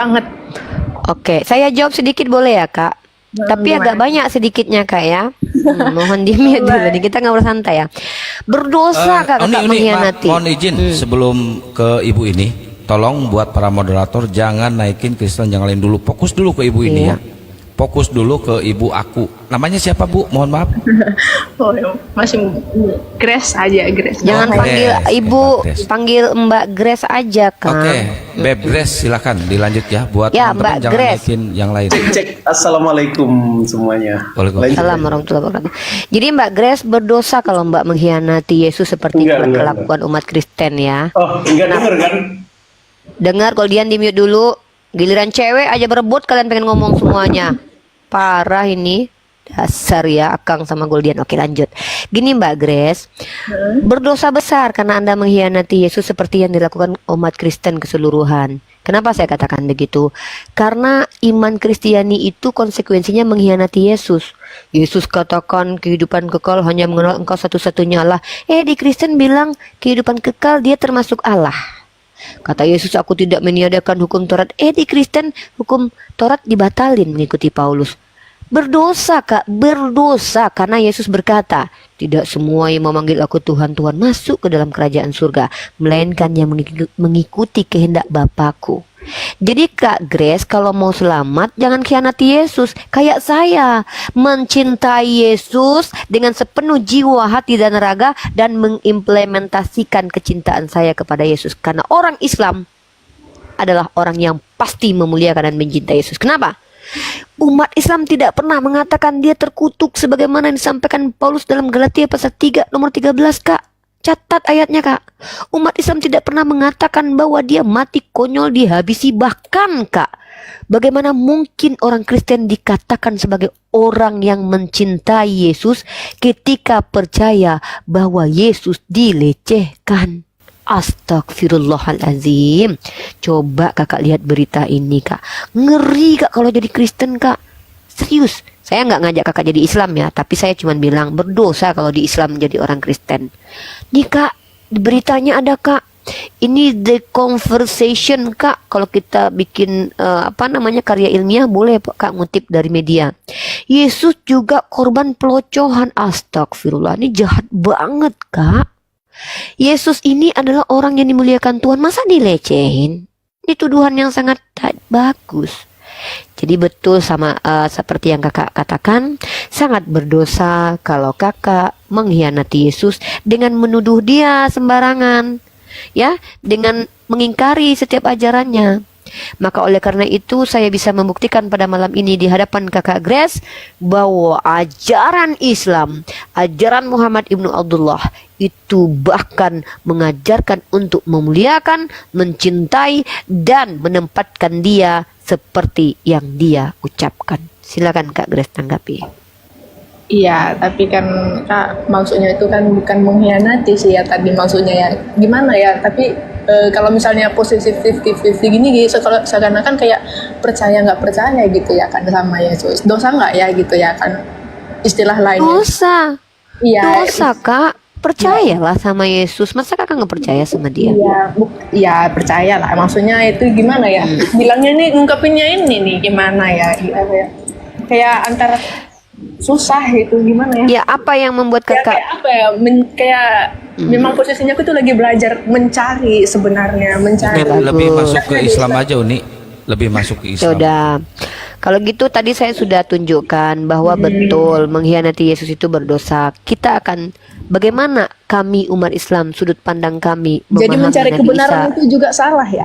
banget. Oke, saya jawab sedikit boleh ya Kak? Tapi agak Gimana? banyak sedikitnya Kak ya. Mohon di-mute dulu nih, Boleh. kita ngobrol santai ya. Berdosa Kak Uni, kakak maaf, mengkhianati. mohon izin sebelum ke ibu ini, tolong buat para moderator jangan naikin Kristen yang lain dulu, fokus dulu ke ibu ini Iya. ya, fokus dulu ke ibu aku. Namanya siapa Bu? Mohon maaf. Oh, masih Grace aja, Grace. Jangan Mbak panggil Grace, Ibu, Mbak Grace. panggil Mbak Grace aja Kak. Oke, Beb Grace silakan dilanjut ya, buat Ya, teman-teman Mbak jangan Grace. naikin yang lain. Cek. Assalamualaikum semuanya. Waalaikumsalam. Lanjut. Assalamualaikum warahmatullahi wabarakatuh. Jadi Mbak Grace berdosa kalau Mbak mengkhianati Yesus seperti Enggak, kelakuan umat Kristen ya. Oh, enggak denger kan? Dengar kalau Dian di-mute dulu. Giliran cewek aja berebut kalian pengen ngomong semuanya. Parah ini. Dasar ya Akang sama Goldian. Oke lanjut. Gini Mbak Grace, berdosa besar karena Anda mengkhianati Yesus seperti yang dilakukan umat Kristen keseluruhan. Kenapa saya katakan begitu? Karena iman Kristiani itu konsekuensinya mengkhianati Yesus. Yesus katakan kehidupan kekal hanya mengenal Engkau satu-satunya Allah. Di Kristen bilang kehidupan kekal dia termasuk Allah. Kata Yesus, aku tidak meniadakan hukum Taurat. Di Kristen hukum Taurat dibatalin mengikuti Paulus. Berdosa Kak, berdosa karena Yesus berkata, tidak semua yang memanggil aku Tuhan, Tuhan masuk ke dalam kerajaan surga, melainkan yang mengikuti kehendak Bapakku. Jadi Kak Grace, kalau mau selamat jangan khianati Yesus. Kayak saya mencintai Yesus dengan sepenuh jiwa, hati dan raga, dan mengimplementasikan kecintaan saya kepada Yesus. Karena orang Islam adalah orang yang pasti memuliakan dan mencintai Yesus. Kenapa? Umat Islam tidak pernah mengatakan dia terkutuk sebagaimana yang disampaikan Paulus dalam Galatia pasal 3 nomor 13 Kak. Catat ayatnya Kak. Umat Islam tidak pernah mengatakan bahwa dia mati konyol dihabisi. Bahkan Kak, bagaimana mungkin orang Kristen dikatakan sebagai orang yang mencintai Yesus ketika percaya bahwa Yesus dilecehkan? Astagfirullahalazim. Coba kakak lihat berita ini Kak. Ngeri Kak kalau jadi Kristen Kak. Serius. Saya nggak ngajak kakak jadi Islam ya. Tapi saya cuma bilang berdosa kalau di Islam menjadi orang Kristen. Nih Kak, di beritanya ada Kak. Ini The Conversation Kak. Kalau kita bikin karya ilmiah boleh Kak ngutip dari media. Yesus juga korban pelocohan. Astagfirullah. Ini jahat banget Kak. Yesus ini adalah orang yang dimuliakan Tuhan, masa dilecehin? Ini tuduhan yang sangat bagus. Jadi betul sama seperti yang kakak katakan, sangat berdosa kalau kakak mengkhianati Yesus dengan menuduh dia sembarangan, ya, dengan mengingkari setiap ajarannya. Maka oleh karena itu saya bisa membuktikan pada malam ini di hadapan kakak Grace bahwa ajaran Islam, ajaran Muhammad Ibnu Abdullah itu bahkan mengajarkan untuk memuliakan, mencintai, dan menempatkan dia seperti yang dia ucapkan. Silakan Kak Grace tanggapi. Iya, tapi kan Kak, maksudnya itu kan bukan mengkhianati sih ya tadi maksudnya ya. Gimana ya? Tapi kalau misalnya posisi 50-50 gini gitu, seakan-akan kayak percaya nggak percaya gitu ya kan sama Yesus. Dosa nggak ya gitu ya kan istilah lainnya. Dosa. Iya. Dosa Kak. Percayalah sama Yesus. Masa kakak nggak percaya sama dia? Iya, percaya lah. Maksudnya itu gimana ya? Bilangnya nih, ngungkapinnya ini nih gimana ya? Gimana ya? Kayak antara susah gitu gimana ya? Ya apa yang membuat Ya, kakak kayak apa ya? Memang posisinya aku tuh lagi belajar mencari sebenarnya, mencari. Bagus. Lebih masuk ke Islam aja Uni, lebih masuk ke Islam. Sudah. Kalau gitu tadi saya sudah tunjukkan bahwa betul mengkhianati Yesus itu berdosa. Kita akan bagaimana kami umat Islam sudut pandang kami Jadi memahami mencari Nabi kebenaran Isa. itu juga salah ya?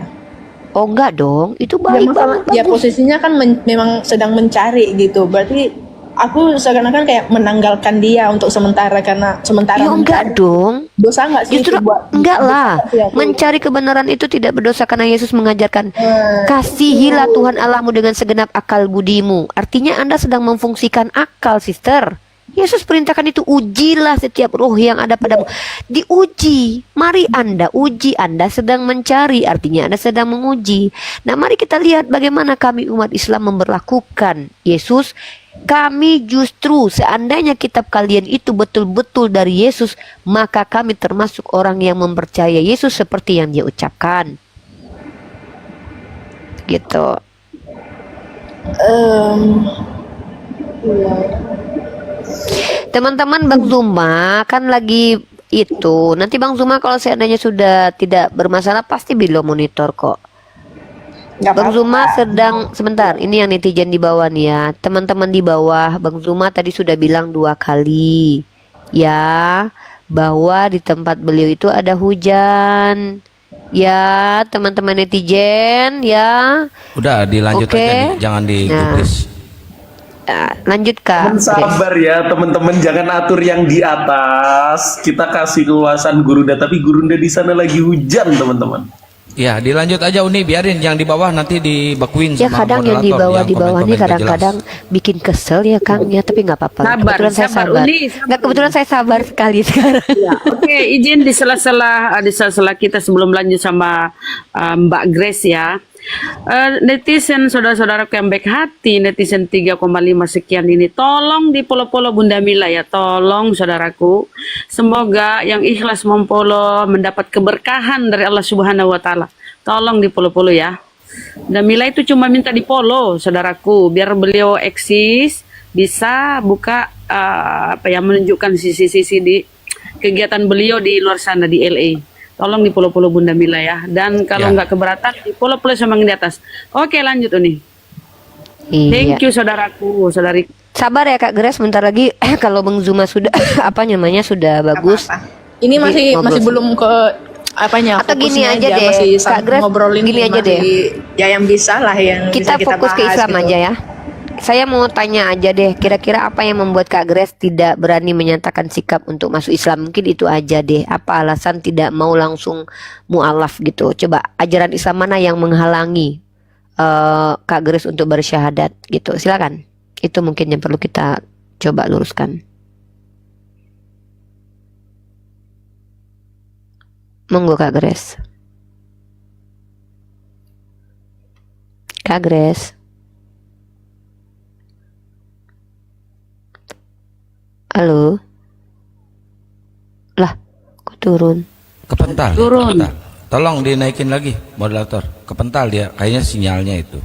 Oh enggak dong, itu Ya, baik masalah, banget. ya Bagus. posisinya kan memang sedang mencari gitu. Berarti aku seakan-akan kayak menanggalkan dia untuk sementara karena sementara Ya enggak mencari. dong. Dosa nggak sih Justru itu buat? enggak lah. Dosa nggak sih aku? Mencari kebenaran itu tidak berdosa karena Yesus mengajarkan kasihilah Tuhan Allahmu dengan segenap akal budimu. Artinya Anda sedang memfungsikan akal, sister. Yesus perintahkan itu, ujilah setiap roh yang ada padamu. Diuji. Mari Anda uji, Anda sedang mencari, artinya Anda sedang menguji. Nah mari kita lihat bagaimana kami umat Islam memperlakukan Yesus. Kami justru seandainya kitab kalian itu betul-betul dari Yesus, maka kami termasuk orang yang mempercayai Yesus seperti yang dia ucapkan. gitu. Iya. Teman-teman, Bang Zuma kan lagi itu. Nanti Bang Zuma kalau seandainya sudah tidak bermasalah pasti beliau monitor kok. Nggak Bang apa-apa. Zuma sedang sebentar. Ini yang netizen di bawah nih ya. Teman-teman di bawah, Bang Zuma tadi sudah bilang 2 kali ya bahwa di tempat beliau itu ada hujan. Ya, teman-teman netizen ya. Udah dilanjut Oke. aja nih, jangan digubris. Lanjut Kak. Sabar ya teman-teman, jangan atur yang di atas. Kita kasih keluasan Gurunda, tapi Gurunda di sana lagi hujan teman-teman. Ya, dilanjut aja Uni, biarin yang di bawah nanti dibakuin Ya sama kadang yang di moderator bawah yang di bawah ini komen-komen gak kadang-kadang bikin kesel ya Kang ya, tapi nggak apa-apa. Sabar, Kebetulan saya sabar, sabar. Uni, sabar. Nggak, kebetulan saya sabar sekali sekarang. Ya, oke, izin di sela-sela kita sebelum lanjut sama Mbak Grace ya. Netizen saudara-saudaraku yang baik hati, netizen 3,5 sekian ini, tolong di follow Bunda Mila ya, tolong saudaraku. Semoga yang ikhlas memfollow mendapat keberkahan dari Allah Subhanahu wa taala. Tolong di follow ya. Bunda Mila itu cuma minta di follow saudaraku, biar beliau eksis bisa buka menunjukkan sisi-sisi di kegiatan beliau di luar sana di LA. Tolong di follow Bunda Mila ya. Dan kalau Ya. nggak keberatan di follow sama yang di atas. Oke, lanjut Uni. Iya. Thank you saudaraku, saudari. Sabar ya Kak Grace, bentar lagi kalau Bang Zuma sudah apa namanya sudah bagus. Apa-apa. Ini masih ngobrol. belum ke apanya, Atau gini fokusnya aja deh, masih Kak Grace, ngobrolin gini aja masih, deh. ya yang bisa lah yang Kita bisa kita fokus ke bahas Islam gitu. aja ya. Saya mau tanya aja deh, kira-kira apa yang membuat Kak Grace tidak berani menyatakan sikap untuk masuk Islam? Mungkin itu aja deh. Apa alasan tidak mau langsung mualaf gitu? Coba ajaran Islam mana yang menghalangi Kak Grace untuk bersyahadat gitu? Silakan. Itu mungkin yang perlu kita coba luruskan. Monggo Kak Grace. Kak Grace. Halo. Lah, kok turun? Kepental. Turun. Kepental. Tolong dinaikin lagi moderator. Kepental dia, kayaknya sinyalnya itu.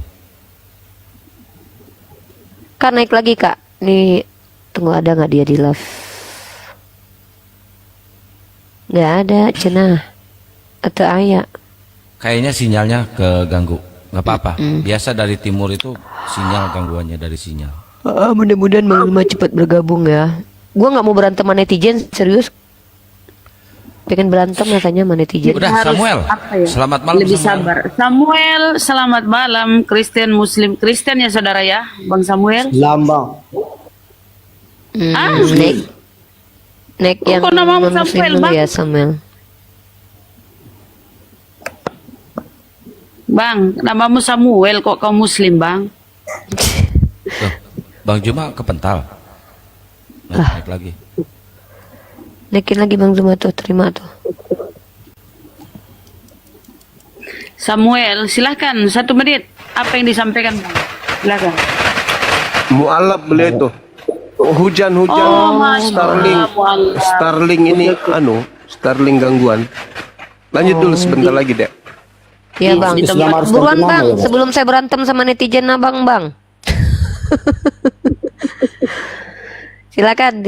Kak naik lagi Kak. Nih, tunggu ada nggak dia di live? Nggak ada, cenah. Atau ayah. Kayaknya sinyalnya keganggu. Nggak apa-apa. Biasa dari timur itu sinyal gangguannya dari sinyal. Mudah-mudahan Bang Zuma cepat bergabung ya. Gua nggak mau berantem sama netizen, serius. Pengen berantem rasanya sama netizen. Udah Harus Samuel. apa ya? Selamat malam Lebih Samuel. sabar. Samuel, selamat malam. Kristen, Muslim, Kristen ya saudara ya, Bang Samuel. Lambang. Naik yang kok namamu non-muslim Samuel, dulu Bang? ya Samuel. Bang, namamu Samuel kok kau Muslim, Bang? Tuh, Bang Juma kepental. Naik lagi. Naikin lagi Bang Zuma tuh, terima tuh. Samuel, silahkan 1 menit. Apa yang disampaikan, Bang? Silahkan. Mualaf beliau itu. Hujan-hujan Oh, Masya Starling. Allah, mualaf. Starling ini Starling gangguan. Lanjut dulu sebentar lagi, Dek. Ya Bang, Islam harus buruan ganti nama Bang, ya, Bang? sebelum saya berantem sama netizen Abang Bang. Silakan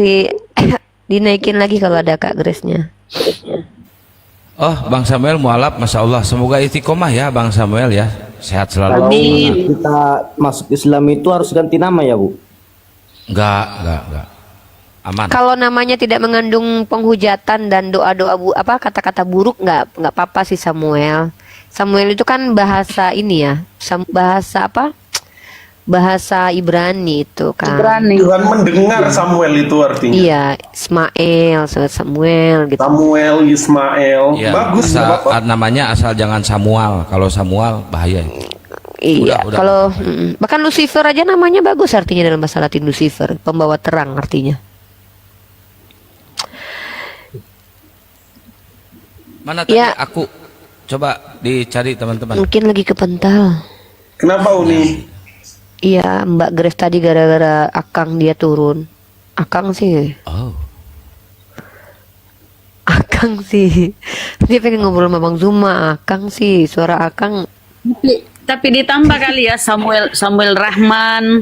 dinaikin lagi kalau ada Kak Grace-nya. Oh, Bang Samuel mualaf, Masya Allah. Semoga istiqomah ya Bang Samuel ya. Sehat selalu. Amin. Kita masuk Islam itu harus ganti nama ya Bu? Enggak. Aman. Kalau namanya tidak mengandung penghujatan dan doa-doa kata-kata buruk nggak apa-apa sih Samuel. Samuel itu kan bahasa ini ya, bahasa apa? Bahasa Ibrani itu kan. Berani. Tuhan mendengar Samuel itu artinya. Iya, Ismail, Samuel gitu. Samuel, Ismail, Ya, bagus nggak apa-apa. namanya asal jangan Samuel. Kalau Samuel bahaya. Iya, Udah. kalau bahkan Lucifer aja namanya bagus artinya dalam bahasa Latin, Lucifer, pembawa terang artinya. Mana tadi Ya. aku? Coba dicari teman-teman. Mungkin lagi kepental. Kenapa Uni? Iya, Mbak Grace tadi gara-gara Akang dia turun. Akang sih, Oh. Akang sih. Dia pengen ngobrol sama Bang Zuma. Akang sih, suara Akang Tapi ditambah kali ya Samuel Rahman,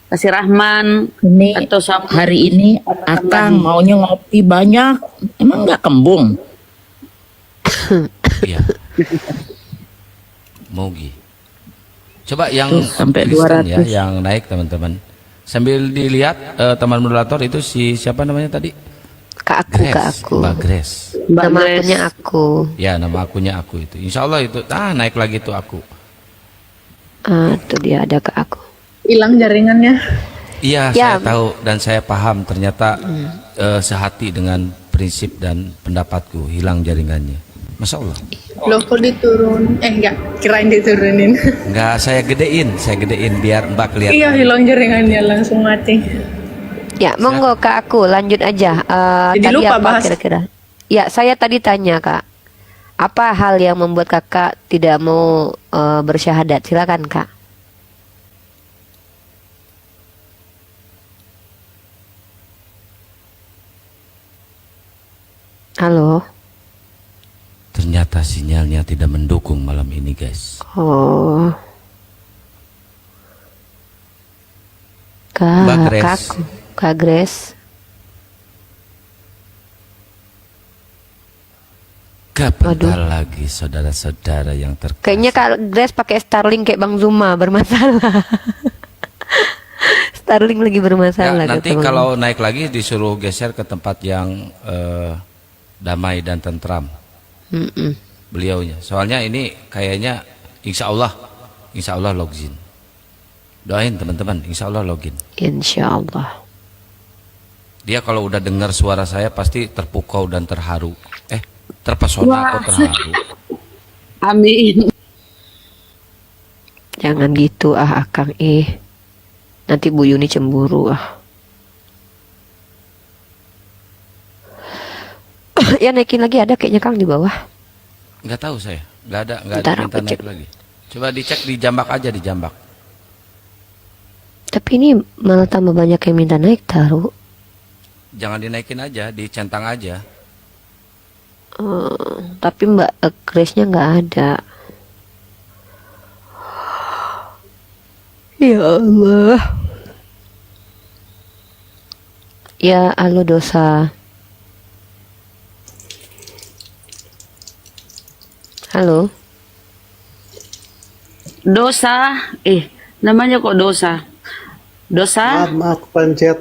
kasih Rahman Ini atau Samuel. hari ini Akang maunya ngopi banyak, emang nggak kembung? Iya. Mogi. Coba yang Tuh, sampai Kristen ya, 200. yang naik teman-teman. Sambil dilihat teman moderator itu si siapa namanya tadi? Kak aku. Mbak Grace. Mbak Nama Grace. akunnya aku. Ya, nama akunnya aku itu. Insya Allah itu naik lagi tuh aku. Tuh dia ada Kak aku. Hilang jaringannya. Iya, Ya. saya tahu dan saya paham ternyata sehati dengan prinsip dan pendapatku, hilang jaringannya. Masya Allah. Loh kok diturun? Enggak, kirain diturunin. Enggak, saya gedein biar Mbak kelihatan. Iya, hilang jaringannya langsung mati. Ya, monggo Kak aku lanjut aja. Jadi Tadi lupa apa bahas. kira-kira? Ya, saya tadi tanya Kak. Apa hal yang membuat Kakak tidak mau bersyahadat? Silakan Kak. Halo. Ternyata sinyalnya tidak mendukung malam ini, guys. Oh. Mbak Grace. Kak Grace. Kapan lagi saudara-saudara yang terkasih? Kayaknya Kak Grace pakai Starlink kayak Bang Zuma bermasalah. Starlink lagi Ya, bermasalah. nanti kata Bang. kalau naik lagi disuruh geser ke tempat yang damai dan tentram. Mm-mm. Beliaunya. Soalnya ini kayaknya insya Allah login. Doain teman-teman, insya Allah login. Insya Allah. Dia kalau udah dengar suara saya pasti terpukau dan terharu. Terpesona atau terharu. Amin. Jangan gitu Akang Nanti Bu Yuni cemburu Ya naikin lagi ada kayaknya Kang di bawah. Nggak tahu saya, nggak ada Ntar minta aku naik cek. lagi. Coba dicek di jambak aja di jambak. Tapi ini malah tambah banyak yang minta naik taruh. Jangan dinaikin aja, dicentang aja. Tapi Mbak Grace-nya nggak ada. Ya Allah. Ya halo dosa. Halo. Dosa, namanya kok dosa. Dosa? Maaf, kepencet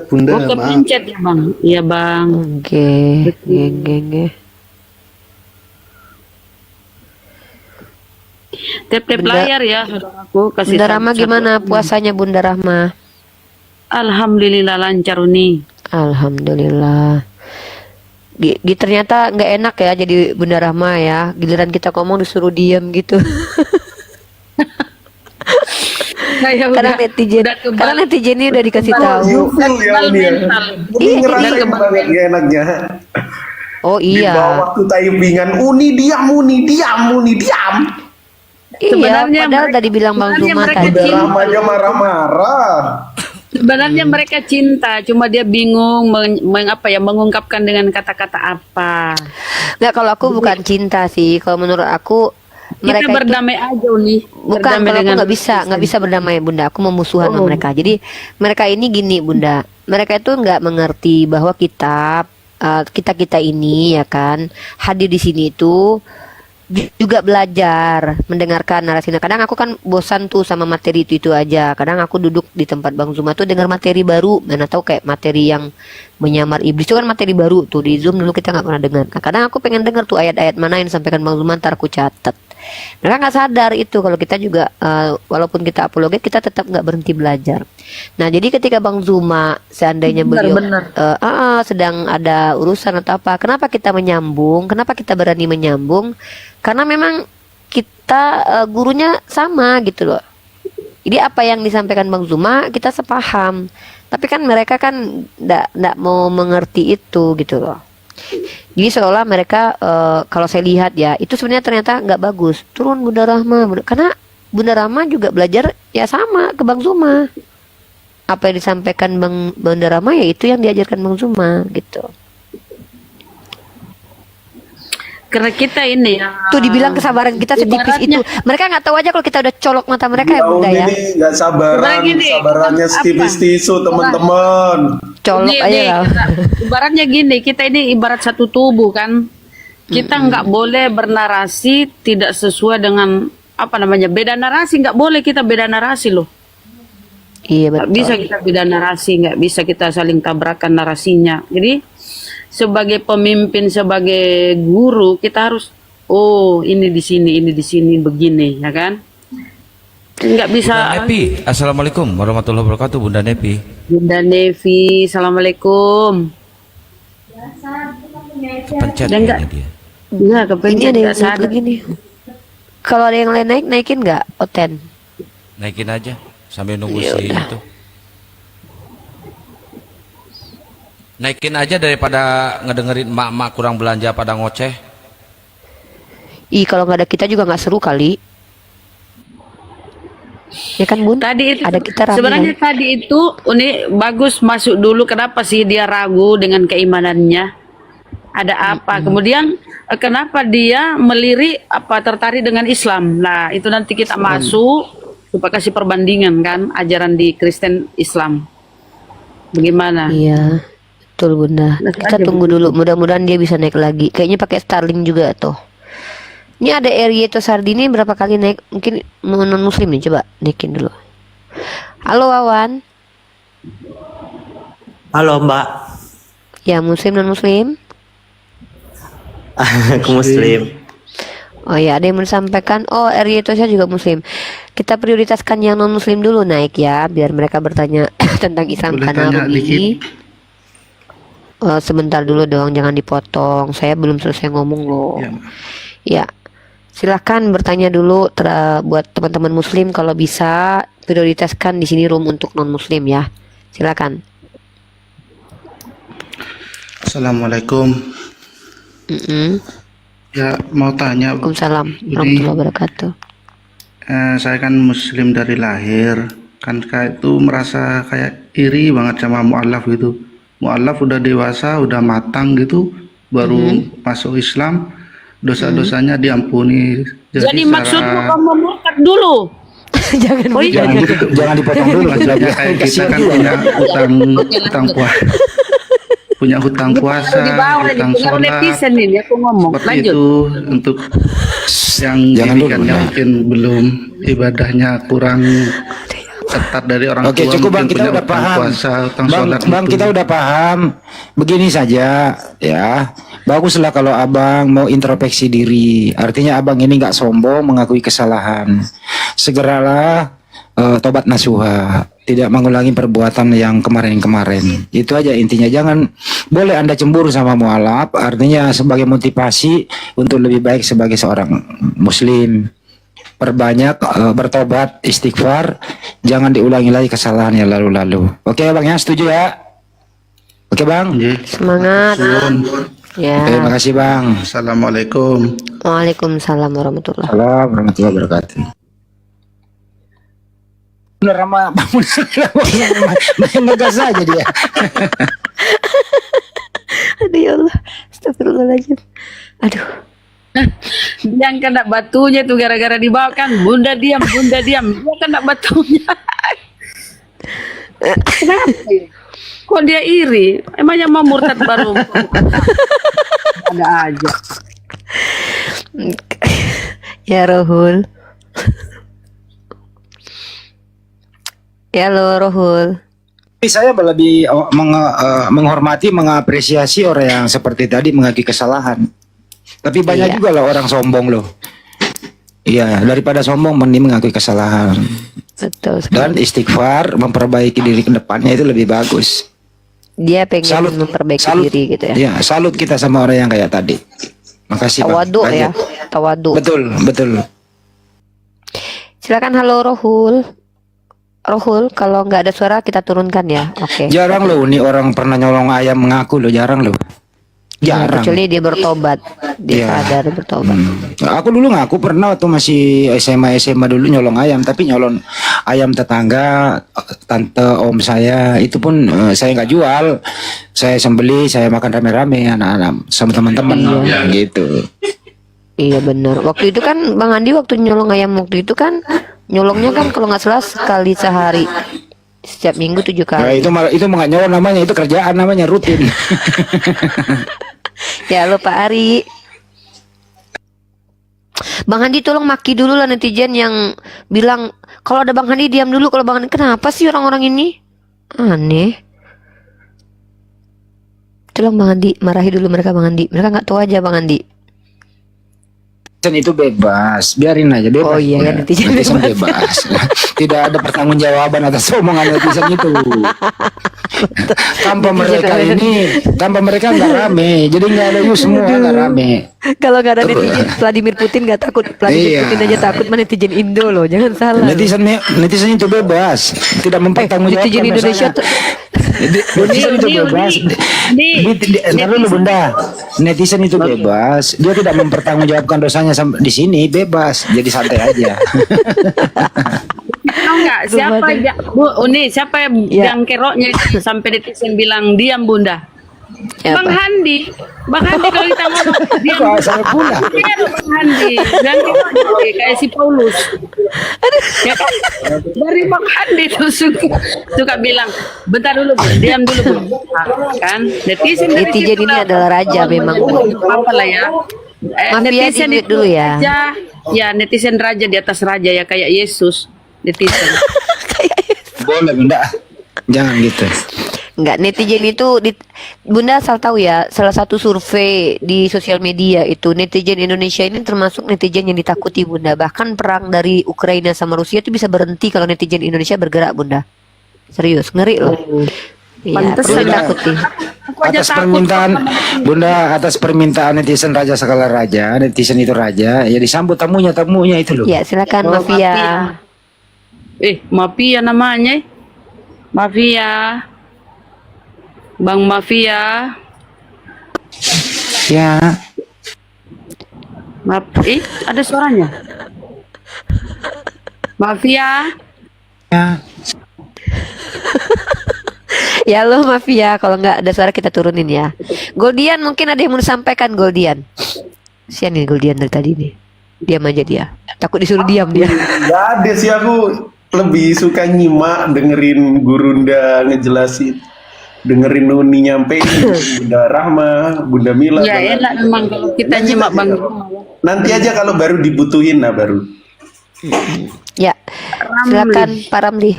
Bunda, Oh, maaf. kepencet ya Bang. Iya Bang. Oke. Nge. Tap-tap Bunda- layar ya saudaraku. Kasih Bunda Rahma satu- gimana puasanya Bunda Rahma? Alhamdulillah lancar nih. Alhamdulillah. Ternyata nggak enak ya jadi Bunda Rahma ya. Giliran kita ngomong disuruh diam gitu. Saya Karena netizen ini udah dikasih tahu. Ilfil ya ini ya. Ini Iya, ngerasain jadi- banget gak enaknya. Oh Di iya. bawah waktu typingan, uni diam. Iya, Sebenarnya padahal mereka- tadi bilang Bang sebenarnya Zuma mereka tadi. Udah lama aja marah-marah. Sebenarnya mereka cinta, cuma dia bingung mengungkapkan dengan kata-kata apa. Nggak, kalau aku bukan cinta sih. Kalau menurut aku mereka Kita itu berdamai aja nih. bukan, kalau aku nggak bisa berdamai Bunda. Aku memusuhan sama mereka. Jadi mereka ini gini Bunda. Mereka itu nggak mengerti bahwa kita ini ya kan hadir di sini itu juga belajar mendengarkan narasi. Nah, kadang aku kan bosan tuh sama materi itu aja. Kadang aku duduk di tempat Bang Zuma tuh dengar materi baru, mana tahu kayak materi yang menyamar iblis itu kan materi baru tuh di Zoom dulu kita nggak pernah dengar. Nah, kadang aku pengen dengar tuh ayat-ayat mana yang disampaikan Bang Zuma, ntar aku catat. Mereka nggak sadar itu kalau kita juga walaupun kita apologet kita tetap nggak berhenti belajar. Nah jadi ketika Bang Zuma seandainya beliau sedang ada urusan atau apa, kenapa kita menyambung? Kenapa kita berani menyambung? Karena memang kita gurunya sama gitu loh. Jadi apa yang disampaikan Bang Zuma kita sepaham. Tapi kan mereka kan nggak mau mengerti itu gitu loh. Jadi seolah mereka kalau saya lihat ya itu sebenarnya ternyata nggak bagus. Turun Bunda Rahma, karena Bunda Rahma juga belajar ya sama ke Bang Zuma. Apa yang disampaikan Bunda Rahma ya itu yang diajarkan Bang Zuma gitu. karena kita ini ya. Tuh dibilang kesabaran kita setipis itu. Mereka nggak tahu aja kalau kita udah colok mata mereka ya Bunda ya. Ini nggak sabaran, Sebenarnya gini, sabarannya apa? setipis tisu teman-teman. Colok aja lah. Ibaratnya gini, kita ini ibarat satu tubuh kan. Kita nggak boleh bernarasi tidak sesuai dengan apa namanya, beda narasi, nggak boleh kita beda narasi loh. Iya Nggak betul. bisa kita beda narasi, nggak bisa kita saling tabrakan narasinya. Jadi sebagai pemimpin, sebagai guru, kita harus ini di sini begini, ya kan? Nggak bisa. Bunda Nepi, assalamualaikum warahmatullahi wabarakatuh. Bunda Nepi. Bunda Nevi, assalamualaikum. Kepencet Dan nggak- kayaknya dia. Iya, Ini kepencet ada yang nggak sadar. begini. Kalau ada yang lain naik, naikin nggak Oten? Naikin aja sambil nunggu Ya si udah. itu. Naikin aja daripada ngedengerin emak-emak kurang belanja pada ngoceh. Ih kalau nggak ada kita juga nggak seru kali. Ya kan Bun? Tadi itu ada kita rame sebenarnya kan? tadi itu ini bagus masuk dulu. Kenapa sih dia ragu dengan keimanannya? Ada apa? Kemudian kenapa dia melirik apa tertarik dengan Islam? Nah itu nanti kita masuk supaya kasih perbandingan kan ajaran di Kristen Islam. Bagaimana? Iya betul Bunda. Nah, Kita aja, tunggu dulu. Mudah-mudahan dia bisa naik lagi. Kayaknya pakai Starlink juga tuh. Ini ada Erieto Sardini berapa kali naik? Mungkin non muslim nih, coba naikin dulu. Halo Wawan. Halo Mbak, Ya muslim non muslim. aku Muslim. Oh ya ada yang mau disampaikan. Oh Erieto saya juga muslim. Kita prioritaskan yang non muslim dulu naik ya, biar mereka bertanya tentang Islam Boleh karena tanya Ruby. Sebentar dulu dong, jangan dipotong. Saya belum selesai ngomong loh. Ya, Ya, silakan bertanya dulu buat teman-teman muslim kalau bisa prioritaskan di sini room untuk non muslim ya. Silakan. Assalamualaikum. Ya mau tanya, Bu. Waalaikumsalam Jadi warahmatullahi wabarakatuh. saya kan Muslim dari lahir, kan kayak itu merasa kayak iri banget sama mualaf gitu. Mualaf udah dewasa, udah matang gitu, baru masuk Islam, dosa-dosanya diampuni. Jadi maksudmu kamu murtad dulu? Jangan Oh iya. Jangan dipotong dulu. Maksudnya kayak kita kan punya hutang puasa, punya hutang puasa, Di bawah hutang pengaruh sholat. netizen ini aku ngomong. Seperti Lanjut. itu untuk yang Jangan dulu, dirikannya ya. mungkin belum ibadahnya kurang ketat dari orang Oke, tua, cukup Bang, mungkin kita punya udah hutang paham. puasa, hutang Bang, sholat Bang, itu. kita udah paham. Begini saja, ya. Baguslah kalau Abang mau introspeksi diri. Artinya Abang ini nggak sombong, mengakui kesalahan. Segeralah tobat nasuha, tidak mengulangi perbuatan yang kemarin-kemarin. Itu aja intinya. Jangan boleh Anda cemburu sama mualaf, artinya sebagai motivasi untuk lebih baik sebagai seorang muslim. Perbanyak bertobat, istighfar, jangan diulangi lagi kesalahan yang lalu-lalu. Oke Bang ya, setuju ya? Oke Bang? Nggih. Semangat. Ya. Terima kasih Bang. Assalamualaikum. Waalaikumsalam warahmatullahi. Salam warahmatullahi wabarakatuh. Bener sama Bang main ngegas aja dia. Aduh ya Allah. Astagfirullahaladzim. Aduh. Yang kena batunya tuh gara-gara dibawa kan. Bunda diam, Bunda diam. Dia kena batunya. Kenapa ya? Kok dia iri? Emangnya mau murtad baru? Ada aja. Ya Rohul. Ya lo Rohul. Saya lebih menghormati, mengapresiasi orang yang seperti tadi mengakui kesalahan. Tapi banyak Iya. juga loh orang sombong loh. Iya, daripada sombong mending mengakui kesalahan. Betul Dan sekali. istighfar, memperbaiki diri ke depannya itu lebih bagus. Dia pengen memperbaiki diri gitu ya. Ya, salut kita sama orang yang kayak tadi. Makasih Bang. Tawadu ya. Lanjut. Tawadu. Betul, betul. Silakan halo Rohul. Rohul, kalau nggak ada suara kita turunkan ya. Oke. Jarang loh nih orang pernah nyolong ayam mengaku loh, jarang loh. Ya, Jarang. kecuali dia bertobat. Dia Iya. sadar bertobat. Aku dulu ngaku pernah waktu masih SMA dulu nyolong ayam, tapi nyolong ayam tetangga, tante om saya, itu pun saya nggak jual, saya sembeli, saya makan rame-rame anak-anak sama teman-teman gitu. Iya benar. Waktu itu kan Bang Andi waktu nyolong ayam waktu itu kan nyolongnya kan kalau nggak salah sekali sehari. Setiap minggu 7 Nah, kali. itu nggak nyolong namanya, itu kerjaan namanya, rutin. Ya lo Pak Ari. Bang Andi tolong maki dulu lah netizen yang bilang kalau ada Bang Andi diam dulu, kalau Bang Andi kenapa sih orang-orang ini? Aneh. Tolong Bang Andi, marahi dulu mereka Bang Andi. Mereka nggak tahu aja Bang Andi. Netizen itu bebas, biarin aja bebas. Oh iya ya, Udah, netizen bebas. Tidak ada pertanggungjawaban atas omongan netizen itu. Tanpa mereka nggak rame, jadi nggak ada you semua nggak rame. Kalau nggak ada netizen Vladimir Putin nggak takut. Vladimir Iya. Putin aja takut, mah netizen Indo loh, jangan salah. Netizen itu bebas, tidak mempertanggungjawabkan. Netizen Indonesia dosanya. tuh Netizen itu bebas. Ntar dulu Bunda, netizen itu bebas, dia tidak mempertanggungjawabkan dosanya di sini, bebas, jadi santai aja. Tahu nggak siapa aja Bu Uni, siapa Ya. yang keroknya itu sampai netizen bilang diam Bunda? Siapa? Bang Handi kalau kita ngomong diam Kok saya pula? Iya, Bang Handi bilang keroknya kayak si Paulus. Ya kan? Dari Bang Handi tuh suka bilang bentar dulu Bu, diam dulu Bu. Nah, kan netizen Netizen ini adalah raja memang. apa lah ya. Maaf ya, di-mute dulu ya. Raja, ya netizen raja di atas raja ya kayak Yesus netizen. Boleh Bunda, jangan gitu. Enggak, netizen itu Bunda asal tahu ya, salah satu survei di sosial media itu netizen Indonesia ini termasuk netizen yang ditakuti Bunda. Bahkan perang dari Ukraina sama Rusia itu bisa berhenti kalau netizen Indonesia bergerak Bunda. Serius, ngeri loh. Iya, Pantesan. perlu ditakuti. Aku aja Atas takut. permintaan Bunda, atas permintaan netizen raja segala raja, netizen itu raja, ya disambut tamunya itu loh. Ya, silakan Oh, Mafia. Mafia namanya. Mafia. Bang Mafia. Ya, Ada suaranya. Mafia. ya. Ya lo Mafia, kalau nggak ada suara kita turunin ya. Goldian mungkin ada yang mau disampaikan Goldian. Sian nih Goldian dari tadi nih. Diam aja dia. Takut disuruh diam dia. Gak ada sih, aku lebih suka nyimak, dengerin Gurunda ngejelasin, dengerin Nuni nyampein, Bunda Rahma, Bunda Mila. Ya Bang enak Andi. memang kalau kita nyimak Bang. Nanti aja kalau baru dibutuhin, nah baru. Ya, silakan Pak Ramli.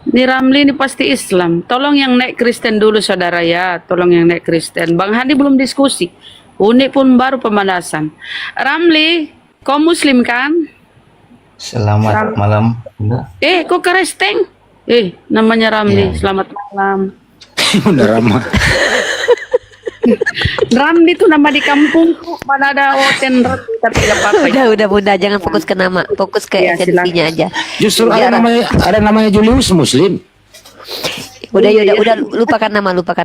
Ini Ramli ini pasti Islam. Tolong yang naik Kristen dulu saudara ya. Tolong yang naik Kristen. Bang Handi belum diskusi. Unik pun baru pemanasan. Ramli, kau Muslim kan? Selamat malam, Bunda. Kok Kristen? Namanya Ramli. Selamat malam. Bunda Rama. Ramli itu nama di kampung. Mana ada hotel tapi nggak apa-apa. Udah Bunda, jangan fokus ke nama, fokus ke Ya, esensinya aja. Justru Biar- ada namanya Julius Muslim. Udah lupakan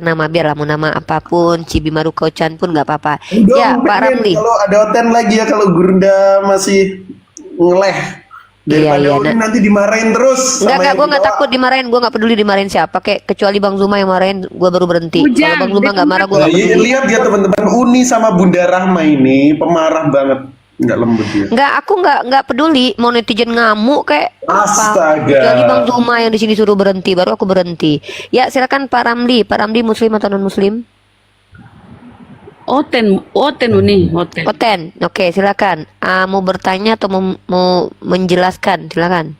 nama, biarlah mau nama apapun, Cibi Marukocan pun nggak apa-apa. Udah, Ya, Pak pengen Ramli. kalau ada hotel lagi ya, kalau Gurunda masih ngeleh. Daripada Iya, Uni nanti dimarahin terus. Enggak, gue nggak takut dimarahin, gue nggak peduli dimarahin siapa, kayak kecuali Bang Zuma yang marahin, gue baru berhenti. Hujan, Kalau Bang Zuma nggak marah, gue Nah, nggak iya, peduli. lihat ya teman-teman, Uni sama Bunda Rahma ini pemarah banget, nggak lembut dia. Enggak, aku nggak peduli mau netizen ngamuk kayak Astaga. apa. Kecuali Bang Zuma yang di sini suruh berhenti, baru aku berhenti. Ya, silakan Pak Ramli. Pak Ramli Muslim atau non Muslim? Hotel Uni, hotel. Oten, oke silakan. Mau bertanya atau mau menjelaskan, silakan.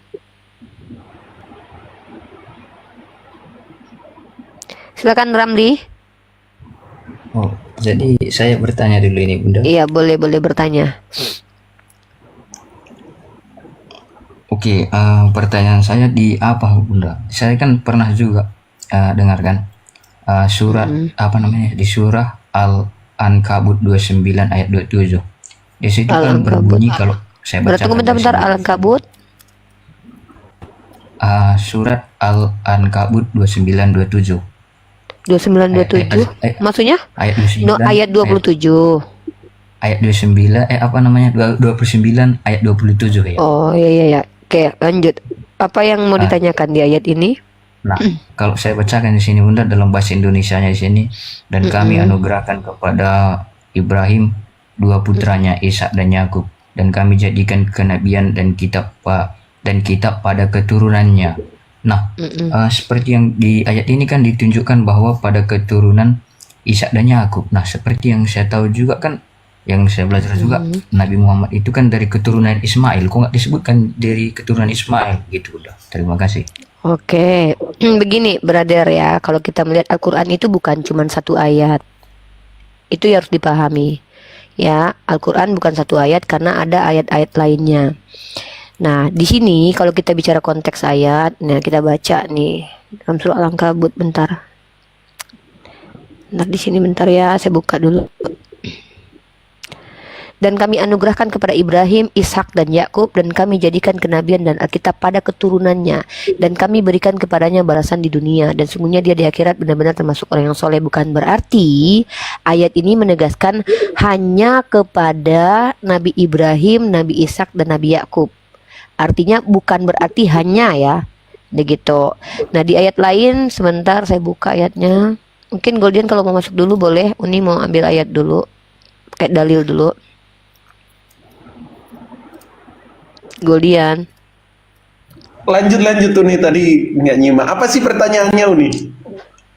Silakan Ramli. Oh, jadi saya bertanya dulu ini, Bunda. Iya, boleh bertanya. Oke, pertanyaan saya di apa, Bunda? Saya kan pernah juga dengarkan surat apa namanya, di surah Al-Ankabut 29 ayat 27. Di situ kan Al-Ankabut. berbunyi, kalau saya baca Berarti bentar Al-Ankabut. surat Al-Ankabut 29 27. 2927. Maksudnya? Ayat 29. No, ayat 27. Ayat 29 apa namanya? 29 ayat 27 ya. Oh, iya. Oke, lanjut. Apa yang mau ditanyakan di ayat ini? Nah, kalau saya bacakan di sini, Bunda, dalam bahasa Indonesianya di sini, dan kami anugerahkan kepada Ibrahim dua putranya Ishak dan Yakub, dan kami jadikan kenabian dan kitab pada keturunannya. Nah, seperti yang di ayat ini kan ditunjukkan bahwa pada keturunan Ishak dan Yakub. Nah, seperti yang saya tahu juga kan, yang saya belajar juga, Nabi Muhammad itu kan dari keturunan Ismail. Kok nggak disebutkan dari keturunan Ismail gitu? Udah, terima kasih. Oke, begini brother ya, kalau kita melihat Al-Quran itu bukan cuma satu ayat. Itu harus dipahami. Ya, Al-Quran bukan satu ayat karena ada ayat-ayat lainnya. Nah, di sini kalau kita bicara konteks ayat, nah kita baca nih dalam surah Al-Ankabut bentar. Bentar di sini bentar ya, saya buka dulu. Dan kami anugerahkan kepada Ibrahim, Ishak dan Yakub, dan kami jadikan kenabian dan Alkitab pada keturunannya, dan kami berikan kepadanya balasan di dunia, dan sungguhnya dia di akhirat benar-benar termasuk orang yang soleh. Bukan berarti ayat ini menegaskan hanya kepada Nabi Ibrahim, Nabi Ishak dan Nabi Yakub. Artinya bukan berarti hanya ya, begitu. Nah di ayat lain, sebentar saya buka ayatnya. Mungkin Goldian kalau mau masuk dulu boleh, Uni mau ambil ayat dulu, kayak dalil dulu. Goldian. Lanjut Uni, tadi nggak nyimak. Apa sih pertanyaannya Uni?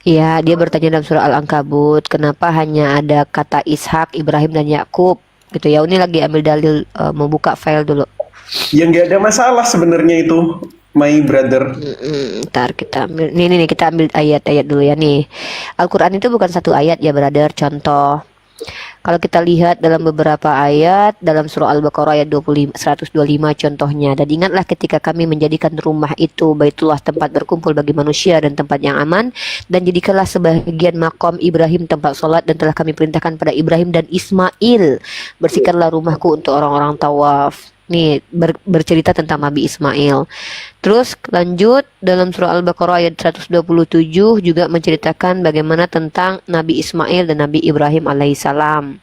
Iya, dia bertanya dalam surah Al-Ankabut, kenapa hanya ada kata Ishak, Ibrahim dan Yakub gitu ya. Uni lagi ambil dalil, mau buka file dulu. Ya nggak ada masalah sebenarnya itu, my brother. Ntar kita ambil, nih kita ambil ayat-ayat dulu ya nih. Al-Quran itu bukan satu ayat ya brother. Contoh, kalau kita lihat dalam beberapa ayat dalam surah Al-Baqarah ayat 125 contohnya. Dan ingatlah ketika kami menjadikan rumah itu Baitullah tempat berkumpul bagi manusia dan tempat yang aman, dan jadikanlah sebagian makom Ibrahim tempat sholat, dan telah kami perintahkan pada Ibrahim dan Ismail, bersihkanlah rumahku untuk orang-orang tawaf. Nih bercerita tentang Nabi Ismail. Terus lanjut dalam surah Al-Baqarah ayat 127 juga menceritakan bagaimana tentang Nabi Ismail dan Nabi Ibrahim alaihissalam.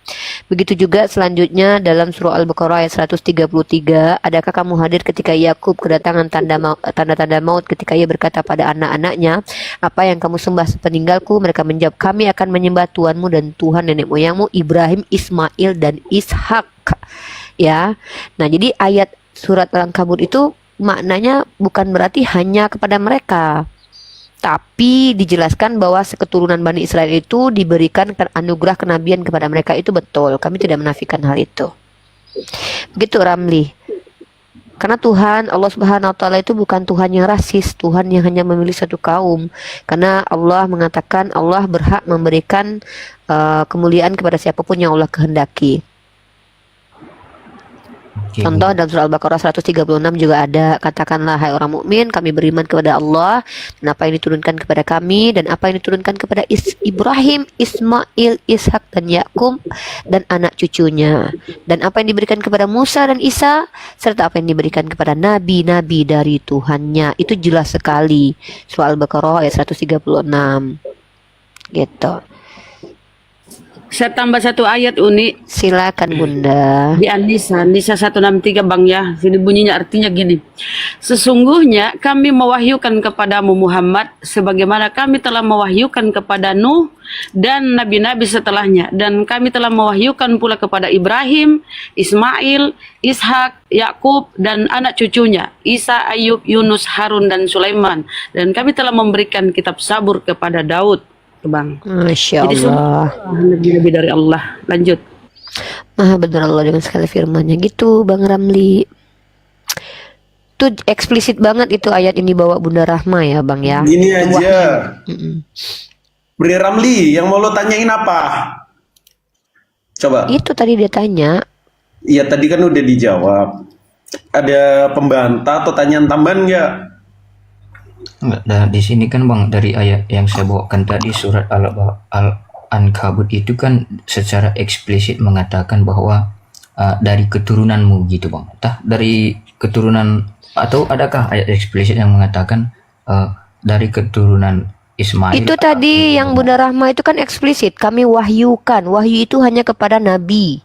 Begitu juga selanjutnya dalam surah Al-Baqarah ayat 133, adakah kamu hadir ketika Yakub kedatangan tanda-tanda maut ketika ia berkata pada anak-anaknya, apa yang kamu sembah sepeninggalku? Mereka menjawab, kami akan menyembah Tuhanmu dan Tuhan nenek moyangmu Ibrahim, Ismail dan Ishak. Ya, nah jadi ayat surat Al-Ankabut itu maknanya bukan berarti hanya kepada mereka, tapi dijelaskan bahwa keturunan Bani Israel itu diberikan anugerah kenabian kepada mereka. Itu betul, kami tidak menafikan hal itu. Begitu Ramli. Karena Tuhan Allah Subhanahu wa taala itu bukan Tuhan yang rasis, Tuhan yang hanya memilih satu kaum. Karena Allah mengatakan Allah berhak memberikan kemuliaan kepada siapapun yang Allah kehendaki. Contoh dalam surah Al-Baqarah 136 juga ada, katakanlah hai orang mukmin, kami beriman kepada Allah dan apa yang diturunkan kepada kami dan apa yang diturunkan kepada Ibrahim, Ismail, Ishak dan Yakub dan anak cucunya, dan apa yang diberikan kepada Musa dan Isa, serta apa yang diberikan kepada nabi-nabi dari Tuhannya. Itu jelas sekali surah Al-Baqarah ayat 136 gitu. Saya tambah satu ayat Uni. Silakan Bunda. Di An-Nisa 163 Bang ya. Sini bunyinya artinya gini. Sesungguhnya kami mewahyukan kepadamu Muhammad sebagaimana kami telah mewahyukan kepada Nuh dan nabi-nabi setelahnya, dan kami telah mewahyukan pula kepada Ibrahim, Ismail, Ishak, Yakub dan anak cucunya, Isa, Ayub, Yunus, Harun dan Sulaiman, dan kami telah memberikan kitab Zabur kepada Daud. Bang. Masya Jadi Allah. lebih dari Allah. Lanjut. Maha benar Allah dengan segala firman-Nya gitu Bang Ramli. Itu eksplisit banget itu ayat ini bawa Bunda Rahma ya Bang ya. Gini aja. Bri Ramli, yang mau lo tanyain apa? Coba. Itu tadi dia tanya. Iya tadi kan udah dijawab. Ada pembantah atau tanyaan tambahan nggak? Enggak, di sini kan Bang, dari ayat yang saya bawakan tadi surat Al-Ankabut itu kan secara eksplisit mengatakan bahwa dari keturunanmu gitu Bang. Entah dari keturunan atau adakah ayat eksplisit yang mengatakan dari keturunan Ismail? Itu tadi yang Bunda Rahma itu kan eksplisit, kami wahyukan. Wahyu itu hanya kepada nabi.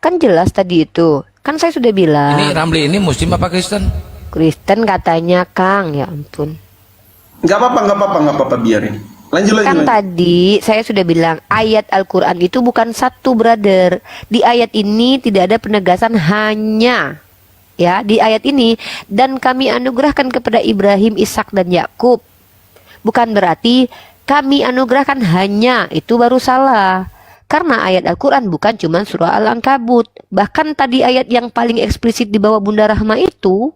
Kan jelas tadi itu. Kan saya sudah bilang. Ini Ramli ini Muslim apa Kristen? Kristen katanya Kang, ya ampun. Nggak apa-apa, biarin. Lanjut. Kan tadi saya sudah bilang ayat Al-Quran itu bukan satu, brother. Di ayat ini tidak ada penegasan hanya, ya, di ayat ini, dan kami anugerahkan kepada Ibrahim, Ishak dan Yakub. Bukan berarti kami anugerahkan hanya, itu baru salah. Karena ayat Al-Quran bukan cuma surah Al-Ankabut. Bahkan tadi ayat yang paling eksplisit di bawah Bunda Rahma itu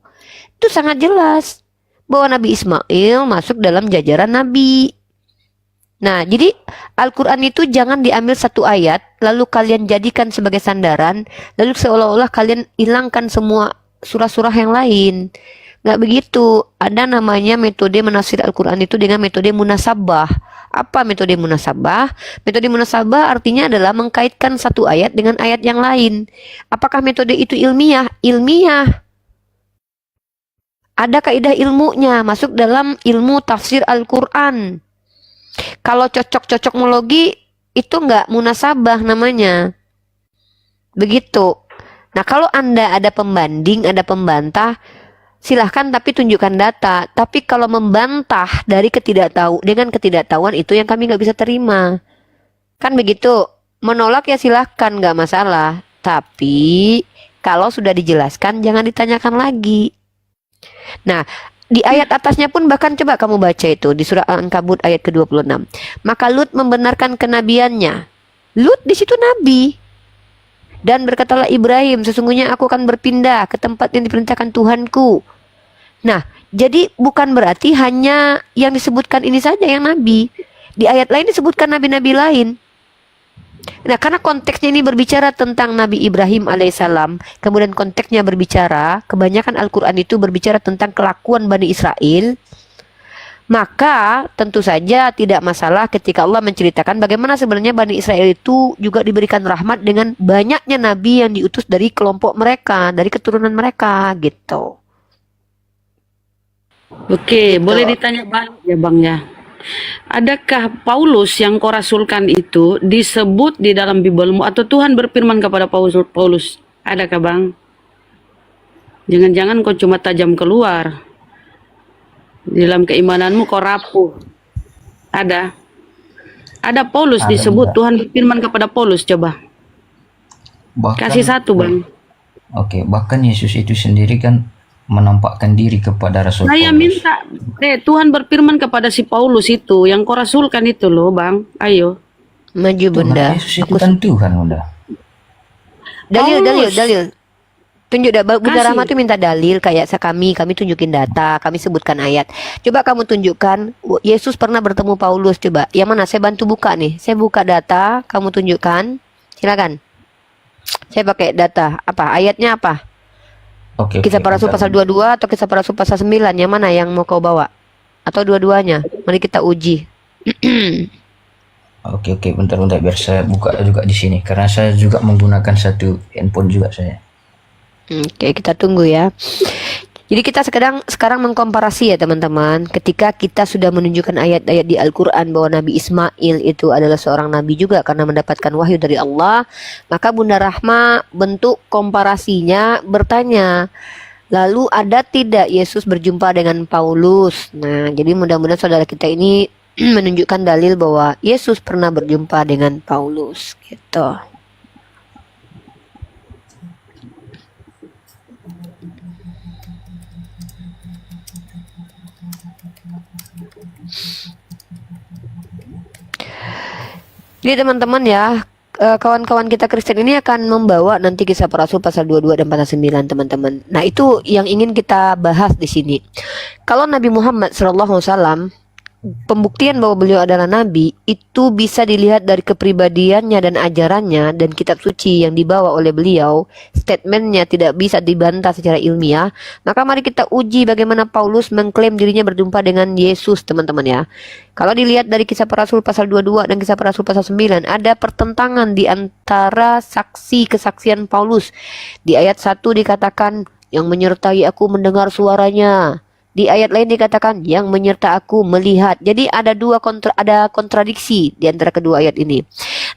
sangat jelas bahwa Nabi Ismail masuk dalam jajaran Nabi. Nah, jadi Al-Quran itu jangan diambil satu ayat, lalu kalian jadikan sebagai sandaran, lalu seolah-olah kalian hilangkan semua surah-surah yang lain. Nggak begitu. Ada namanya metode menafsir Al-Quran itu dengan metode munasabah. Apa metode munasabah? Metode munasabah artinya adalah mengkaitkan satu ayat dengan ayat yang lain. Apakah metode itu ilmiah? Ilmiah. Ada kaidah ilmunya, masuk dalam ilmu tafsir Al-Quran. Kalau cocok-cocokmologi itu nggak munasabah namanya. Begitu. Nah, kalau Anda ada pembanding, ada pembantah, silahkan tapi tunjukkan data. Tapi kalau membantah dari dengan ketidaktahuan itu yang kami nggak bisa terima. Kan begitu. Menolak ya silahkan, nggak masalah. Tapi kalau sudah dijelaskan jangan ditanyakan lagi. Nah, di ayat atasnya pun bahkan coba kamu baca itu di surah Al-Ankabut ayat ke-26. Maka Lut membenarkan kenabiannya. Lut di situ nabi. Dan berkatalah Ibrahim, sesungguhnya aku akan berpindah ke tempat yang diperintahkan Tuhanku. Nah, jadi bukan berarti hanya yang disebutkan ini saja yang nabi. Di ayat lain disebutkan nabi-nabi lain. Nah, karena konteksnya ini berbicara tentang Nabi Ibrahim alaihissalam, kemudian konteksnya berbicara, kebanyakan Al-Quran itu berbicara tentang kelakuan Bani Israel, maka tentu saja tidak masalah ketika Allah menceritakan bagaimana sebenarnya Bani Israel itu juga diberikan rahmat dengan banyaknya Nabi yang diutus dari kelompok mereka, dari keturunan mereka, gitu. Oke, boleh ditanya balik ya Bang ya. Adakah Paulus yang kau rasulkan itu disebut di dalam Bibelmu atau Tuhan berfirman kepada Paulus? Adakah Bang? Jangan-jangan kau cuma tajam keluar. Di dalam keimananmu kau rapuh. Ada Paulus Ada disebut, juga. Tuhan berfirman kepada Paulus, coba. Kasih satu Bang. Oke, bahkan Yesus itu sendiri kan menampakkan diri kepada Rasul Saya Paulus. minta, Tuhan berfirman kepada si Paulus itu, yang kau rasulkan itu loh Bang. Ayo. Maju Bunda. Yesus itu kan Tuhan udah. Dalil. Tunjuk Bunda Kasih. Rahma tuh minta dalil kayak kami tunjukin data, kami sebutkan ayat. Coba kamu tunjukkan Yesus pernah bertemu Paulus, coba. Yang mana? Saya bantu buka nih. Saya buka data, kamu tunjukkan. Silakan. Saya pakai data. Apa? Ayatnya apa? Oke. Kisah para Rasul bentar. pasal 22 atau Kisah para Rasul pasal 9? Yang mana yang mau kau bawa? Atau dua-duanya? Mari kita uji. Oke, bentar biar saya buka juga di sini karena saya juga menggunakan satu handphone juga saya. Oke, kita tunggu ya. Jadi kita sekarang mengkomparasi ya teman-teman. Ketika kita sudah menunjukkan ayat-ayat di Al-Quran bahwa Nabi Ismail itu adalah seorang nabi juga karena mendapatkan wahyu dari Allah, maka Bunda Rahma bentuk komparasinya bertanya, lalu ada tidak Yesus berjumpa dengan Paulus? Nah, jadi mudah-mudahan saudara kita ini menunjukkan dalil bahwa Yesus pernah berjumpa dengan Paulus gitu. Jadi teman-teman ya, kawan-kawan kita Kristen ini akan membawa nanti Kisah Para Rasul pasal 22 dan pasal 9 teman-teman. Nah, itu yang ingin kita bahas di sini. Kalau Nabi Muhammad SAW, pembuktian bahwa beliau adalah nabi itu bisa dilihat dari kepribadiannya dan ajarannya dan kitab suci yang dibawa oleh beliau. Statementnya tidak bisa dibantah secara ilmiah. Maka mari kita uji bagaimana Paulus mengklaim dirinya berjumpa dengan Yesus, teman-teman ya. Kalau dilihat dari Kisah Para Rasul pasal 22 dan Kisah Para Rasul pasal 9, ada pertentangan di antara kesaksian Paulus. Di ayat 1 dikatakan, yang menyertai aku mendengar suaranya. Di ayat lain dikatakan yang menyertai aku melihat. Jadi ada kontradiksi di antara kedua ayat ini.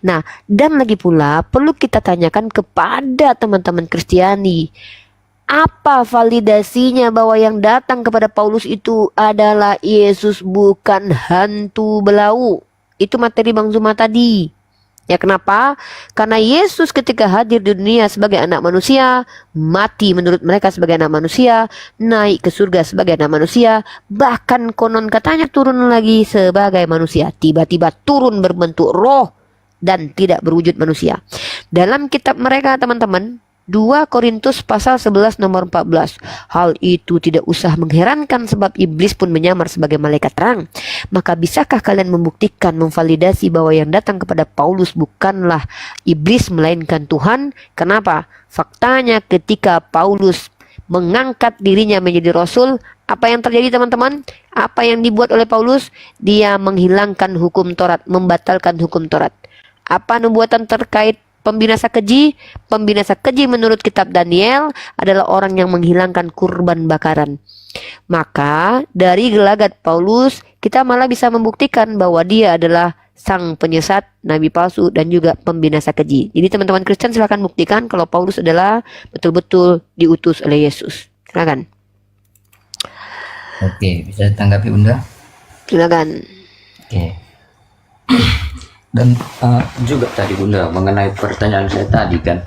Nah, dan lagi pula perlu kita tanyakan kepada teman-teman Kristiani, Apa validasinya bahwa yang datang kepada Paulus itu adalah Yesus, bukan hantu belau? Itu materi Bang Zuma tadi. Ya, kenapa? Karena Yesus ketika hadir di dunia sebagai anak manusia, mati menurut mereka sebagai anak manusia, naik ke surga sebagai anak manusia, bahkan konon katanya turun lagi sebagai manusia. Tiba-tiba turun berbentuk roh dan tidak berwujud manusia. Dalam kitab mereka, teman-teman, 2 Korintus pasal 11 nomor 14. Hal itu tidak usah mengherankan sebab iblis pun menyamar sebagai malaikat terang. Maka bisakah kalian membuktikan, memvalidasi bahwa yang datang kepada Paulus bukanlah iblis melainkan Tuhan? Kenapa? Faktanya ketika Paulus mengangkat dirinya menjadi rasul, apa yang terjadi teman-teman? Apa yang dibuat oleh Paulus? Dia menghilangkan hukum Taurat, membatalkan hukum Taurat. Apa nubuatan terkait pembinasa keji? Pembinasa keji menurut kitab Daniel adalah orang yang menghilangkan kurban bakaran. Maka dari gelagat Paulus kita malah bisa membuktikan bahwa dia adalah sang penyesat, nabi palsu, dan juga pembinasa keji. Jadi teman-teman Kristen silakan buktikan kalau Paulus adalah betul-betul diutus oleh Yesus. Silakan. Oke, bisa tanggapi Bunda? Silakan. Oke. Dan juga tadi Bunda mengenai pertanyaan saya tadi kan.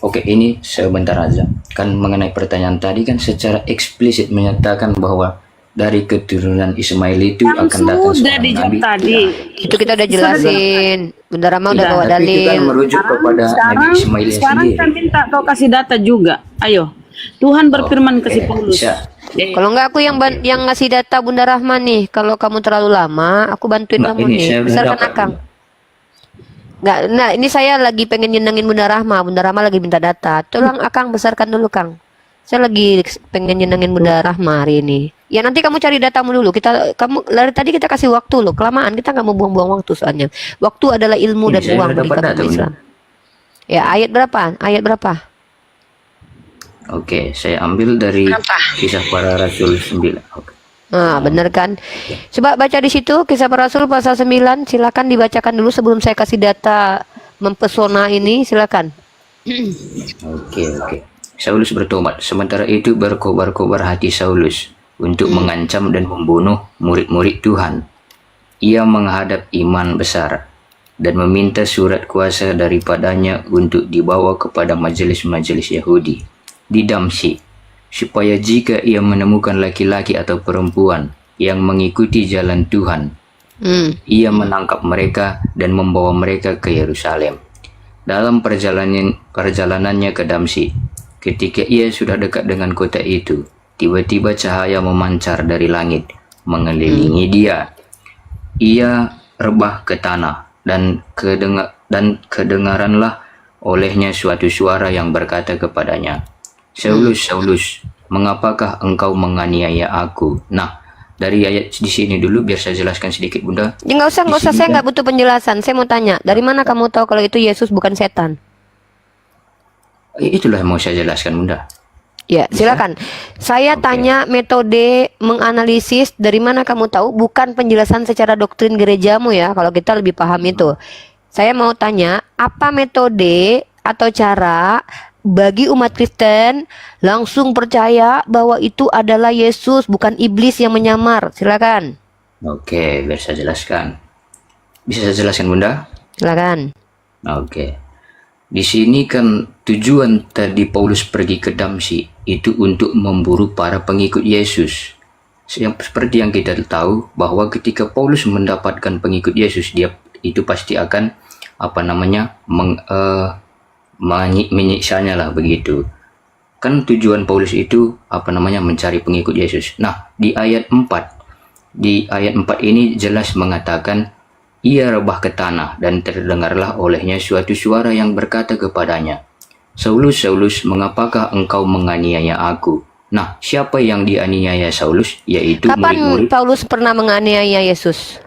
Oke, ini sebentar aja. Kan mengenai pertanyaan tadi kan secara eksplisit menyatakan bahwa dari keturunan Ismail itu Kan akan datang sudah seorang dijawab nabi. tadi. Itu kita udah jelasin. Bunda Rama udah Tidak, bawa tapi itu kan dalil. merujuk kepada Nabi Ismail Sekarang sendiri. kan minta kau kasih data juga. Ayo. Tuhan berfirman Oke, kasih Paulus. bisa. Kalau enggak aku yang yang ngasih data Bunda Rahma nih. Kalau kamu terlalu lama, aku bantuin Nggak, kamu ini nih. saya udah Besarkan dapat, Akang. Bunda. Enggak, nah ini saya lagi pengen nyenengin Bunda Rahma. Bunda Rahma lagi minta data. Tolong Akang besarkan dulu, Kang. Saya lagi pengen nyenengin Bunda Rahma hari ini. Ya nanti kamu cari datamu dulu. Kamu dari tadi kita kasih waktu loh. Kelamaan kita nggak mau buang-buang waktu soalnya. Waktu adalah ilmu Ini dan saya uang udah di dapat agama data, Bunda. Islam. Ya ayat berapa? Ayat berapa? Oke, saya ambil dari Kisah Para Rasul 9. Oke. Nah, bener kan? Coba baca di situ Kisah Para Rasul pasal 9. Silakan dibacakan dulu sebelum saya kasih data mempesona ini. Silakan. Oke. Saulus bertobat. Sementara itu berkobar-kobar hati Saulus untuk mengancam dan membunuh murid-murid Tuhan. Ia menghadap imam besar dan meminta surat kuasa daripadanya untuk dibawa kepada majelis-majelis Yahudi di Damsyik, supaya jika ia menemukan laki-laki atau perempuan yang mengikuti jalan Tuhan, ia menangkap mereka dan membawa mereka ke Yerusalem. Dalam perjalanannya ke Damsyik, ketika ia sudah dekat dengan kota itu, tiba-tiba cahaya memancar dari langit mengelilingi dia. Ia rebah ke tanah dan kedengaranlah olehnya suatu suara yang berkata kepadanya, Saulus, Saulus, mengapakah engkau menganiaya aku? Nah, dari ayat di sini dulu biar saya jelaskan sedikit Bunda. Ya nggak usah, Di saya sini nggak butuh penjelasan. Saya mau tanya, dari mana kamu tahu kalau itu Yesus bukan setan? Itulah yang mau saya jelaskan Bunda. Ya, silakan. Saya Oke. tanya metode menganalisis, dari mana kamu tahu, bukan penjelasan secara doktrin gerejamu ya, kalau kita lebih paham itu. Saya mau tanya, apa metode atau cara bagi umat Kristen langsung percaya bahwa itu adalah Yesus, bukan iblis yang menyamar? Silakan. Oke, biar saya jelaskan. Bisa saya jelaskan Bunda? Silakan. Oke. Di sini kan tujuan tadi Paulus pergi ke Damsyik itu untuk memburu para pengikut Yesus. Seperti yang kita tahu bahwa ketika Paulus mendapatkan pengikut Yesus, dia itu pasti akan menyiksanya lah begitu. Kan tujuan Paulus itu mencari pengikut Yesus. Nah, di ayat 4 ini jelas mengatakan ia rebah ke tanah dan terdengarlah olehnya suatu suara yang berkata kepadanya, Saulus, Saulus, mengapakah engkau menganiaya aku? Nah, siapa yang dianiaya Saulus? Yaitu Kapan murid-murid. Paulus pernah menganiaya Yesus?